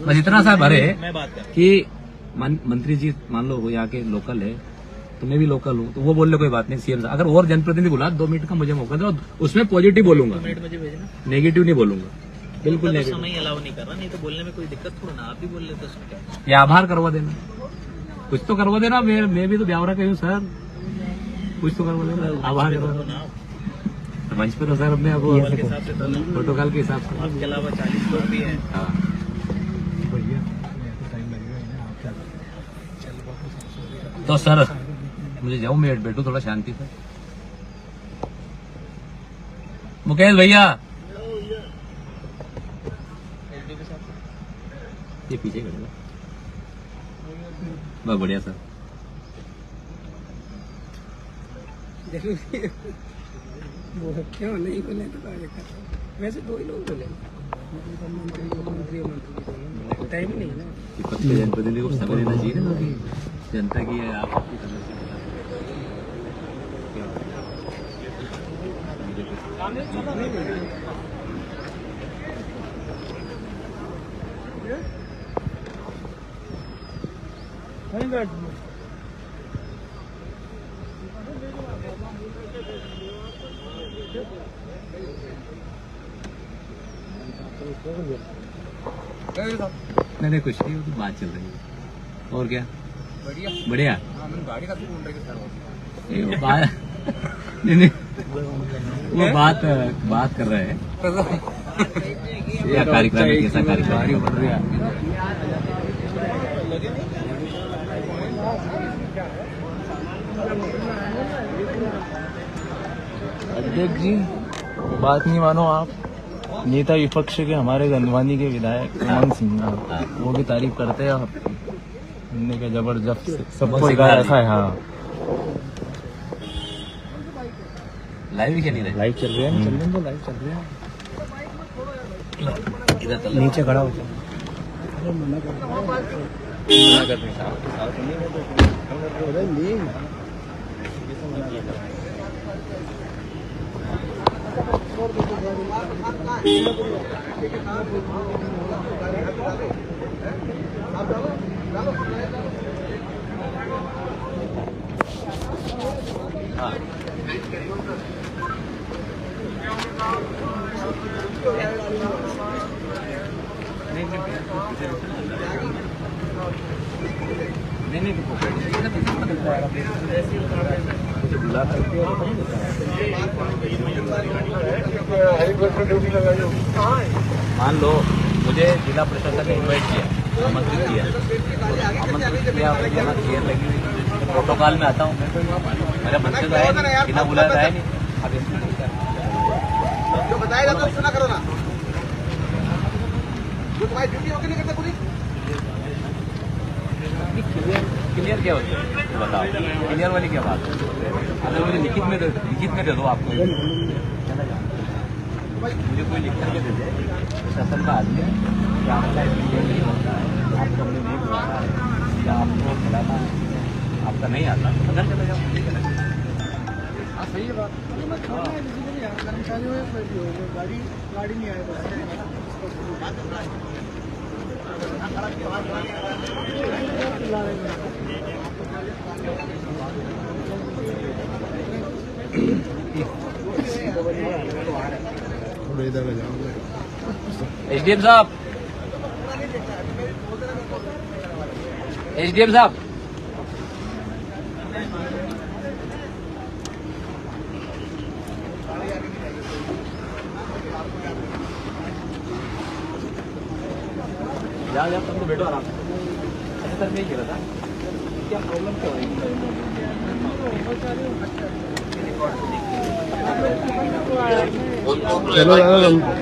बस इतना सा भरे कि मंत्री जी मान लो वो यहाँ के लोकल है तो मैं भी लोकल हूँ, तो वो बोल ले कोई बात नहीं। सीएम अगर और जनप्रतिनिधि बुला 2 मिनट का मुझे मौका दो, उसमें पॉजिटिव बोलूंगा, नेगेटिव नहीं बोलूंगा, बिल्कुल नहीं। समय अलाउ नहीं कर रहा, नहीं तो बोलने में कोई दिक्कत थोड़ा ना, आप भी बोल लेते हो। या आभार करवा देना, कुछ तो करवा देना। मैं भी तो ब्यावरा का हूँ सर, कुछ तो करवा देना, आभार करवा देना। मंच पर सर अपने अब प्रोटोकॉल के हिसाब से आपके अलावा 40 लोग भी हैं। तो सर मुझे जाऊं, मैं बैठू थोड़ा शांति से। मुकेश भैया ये पीछे करेगा, बहुत बढ़िया सर। क्यों नहीं बोले तो वैसे 2 ही लोग बोले, टाइम नहीं है ना। जनप्रतिनिधि को समय देना चाहिए ना, जनता की है आप नहीं कुछ नहीं, वो तो बात चल रही है। और क्या बढ़िया बढ़िया गाड़ी का वो बात नहीं वो बात कर रहे हैं क्या कार्यक्रम है, कैसा कार्यक्रम बढ़ रहा है। अध्यक्ष जी बात नहीं मानो आप, नेता विपक्ष के हमारे गंधवानी के विधायक उमंग सिन्हा वो भी तारीफ करते हैं आप, हमने क्या जबरदस्त सबको ऐसा है। हाँ लाइव क्या नहीं रहे, लाइव चल रहे हैं, चल रहे हैं, लाइव चल रहे हैं। नीचे खड़ा हो मान लो मुझे जिला प्रशासन ने इन्वाइट किया, आमंत्रित किया, मुझे यहाँ चेयर लगी हुई, प्रोटोकॉल में आता हूँ, मेरा मंत्री तो आया नहीं, बिना बुलाया आया नहीं। अब इसमें जो बताएगा तो सुना करो ना, जो तुम्हारी ड्यूटी होगी नहीं करते पूरी। क्लियर क्या होती है बताओ, क्लियर वाली क्या बात है? अगर मुझे लिखित में दे दो आपको, मुझे कोई लिख करके दे दे, प्रशासन का आदमी है कि आपका नहीं बनता है, आपको हमने नहीं बुलाना है या आपको खिलाना है, आपका नहीं आता तो घर चले जाओ। सही है बात। कर्मचारियों गाड़ी नहीं आएगा। एसडीएम साहब, एसडीएम साहब, जा तुम तो बैठो आराम से। अच्छा सर, मैं ये कह रहा था क्या प्रॉब्लम क्या हो रही है? चलो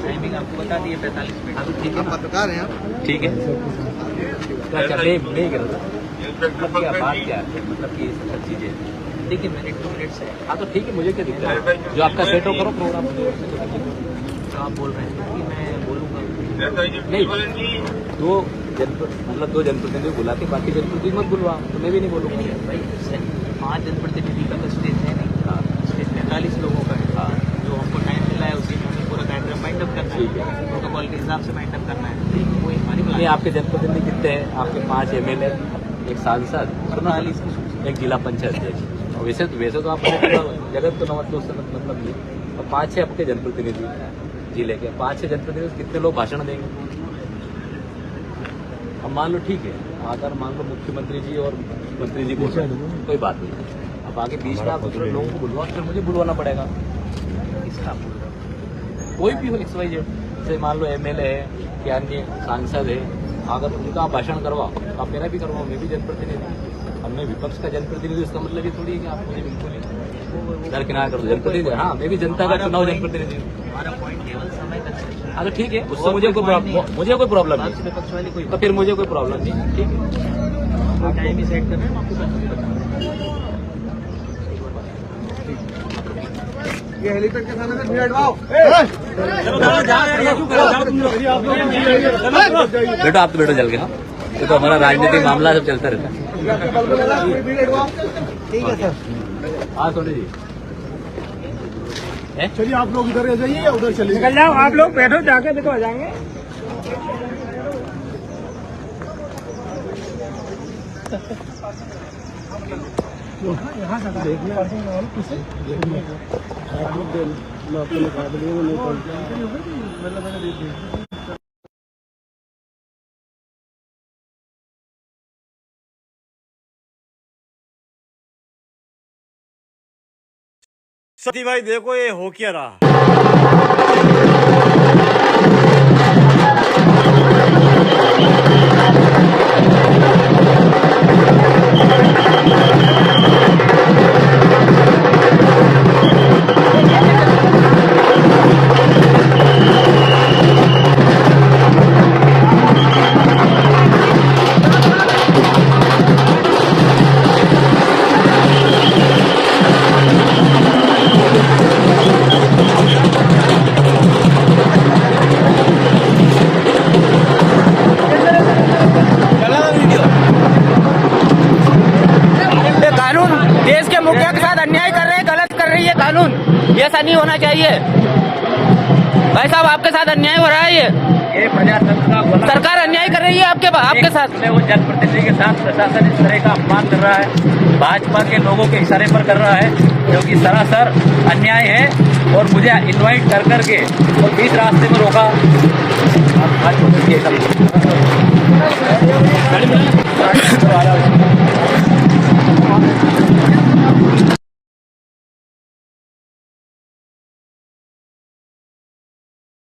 टाइमिंग आपको बता दिए 45 मिनट। ठीक है, पत्रकार हैं ठीक है। अच्छा, मैं कह रहा था क्या बात क्या है, मतलब कि सब चीजें देखिए मिनट 2 मिनट से। हाँ तो ठीक है, मुझे क्या दिक्कत है, जो आपका सेट हो करो प्रोग्राम। तो आप बोल रहे हैं कि मैं बोलूँगा नहीं, दो जनप्रतिनिधि बुला के बाकी जनप्रतिनिधि मत बुलवा, तो मैं भी नहीं बोलूँगा। भाई 5 जनप्रतिनिधि का तो स्टेज है नहीं, स्टेज 45 लोगों का है। जो हमको टाइम मिला है उसी में हमें पूरा कार्यक्रम माइंड अप करना है, प्रोटोकॉल के हिसाब से माइंड अप करना है। वो हमारी नहीं, आपके जनप्रतिनिधि कितने हैं? आपके 5 MLA, एक सांसद, 48 एक जिला पंचायत अध्यक्ष। वैसे तो आप जगत तो नवत से मतलब नहीं, और 5-6 आपके जनप्रतिनिधि जिले के 5-6 जनप्रतिनिधि कितने लोग भाषण देंगे? अब मान लो ठीक है, अगर मान लो मुख्यमंत्री जी और मंत्री जी बोल रहे हैं कोई बात नहीं, अब आगे बीच में आप दूसरे लोगों को बुलवा, फिर मुझे बुलवाना पड़ेगा। कोई भी हो XYZ, जैसे मान लो MLA है कि अन्य सांसद है, अगर उनका आप भाषण करवाओ तो आप मेरा भी करवाओ, मैं भी जनप्रतिनिधि। अब मैं विपक्ष का जनप्रतिनिधि, इसका मतलब ये थोड़ी है कि आप मुझे बिल्कुल ही दरकिनार कर दो। जनप्रतिनिधि, हाँ मैं भी जनता का चुनाव जनप्रतिनिधि हूँ। हमारा पॉइंट केवल समय का चर्चा है। हाँ तो ठीक है, उससे मुझे कोई प्रॉब्लम नहीं, विपक्ष वाली कोई तो फिर मुझे कोई प्रॉब्लम नहीं, ठीक है। टाइम ही सेट करना है, हम आपको बता दें। ये हेलीपैड के सामने से भीड़ हटवाओ। बेटो आप तो बैठो जल के। हाँ, ये तो हमारा राजनीतिक मामला सब चलता रहता है। ठीक है सर। हाँ सोनी जी, चलिए आप लोग इधर आ जाइए या उधर चलिए, निकल जाओ आप लोग, बैठो जाके देखो आ जाएंगे। यहाँ से देखने आप लोग मैं आपको निकाल दूँगा, वो नहीं मतलब मैंने देख दिया। सती भाई देखो ये हो क्या रहा। ऐसा नहीं होना चाहिए भाई साहब, आपके साथ अन्याय हो रहा है। ये प्रजातंत्र का सरकार अन्याय कर रही है आपके साथ। वो जनप्रतिनिधि के साथ प्रशासन इस तरह का अपमान कर रहा है, भाजपा के लोगों के इशारे पर कर रहा है, जो कि सरासर अन्याय है। और मुझे इनवाइट कर करके और बीच रास्ते में रोका।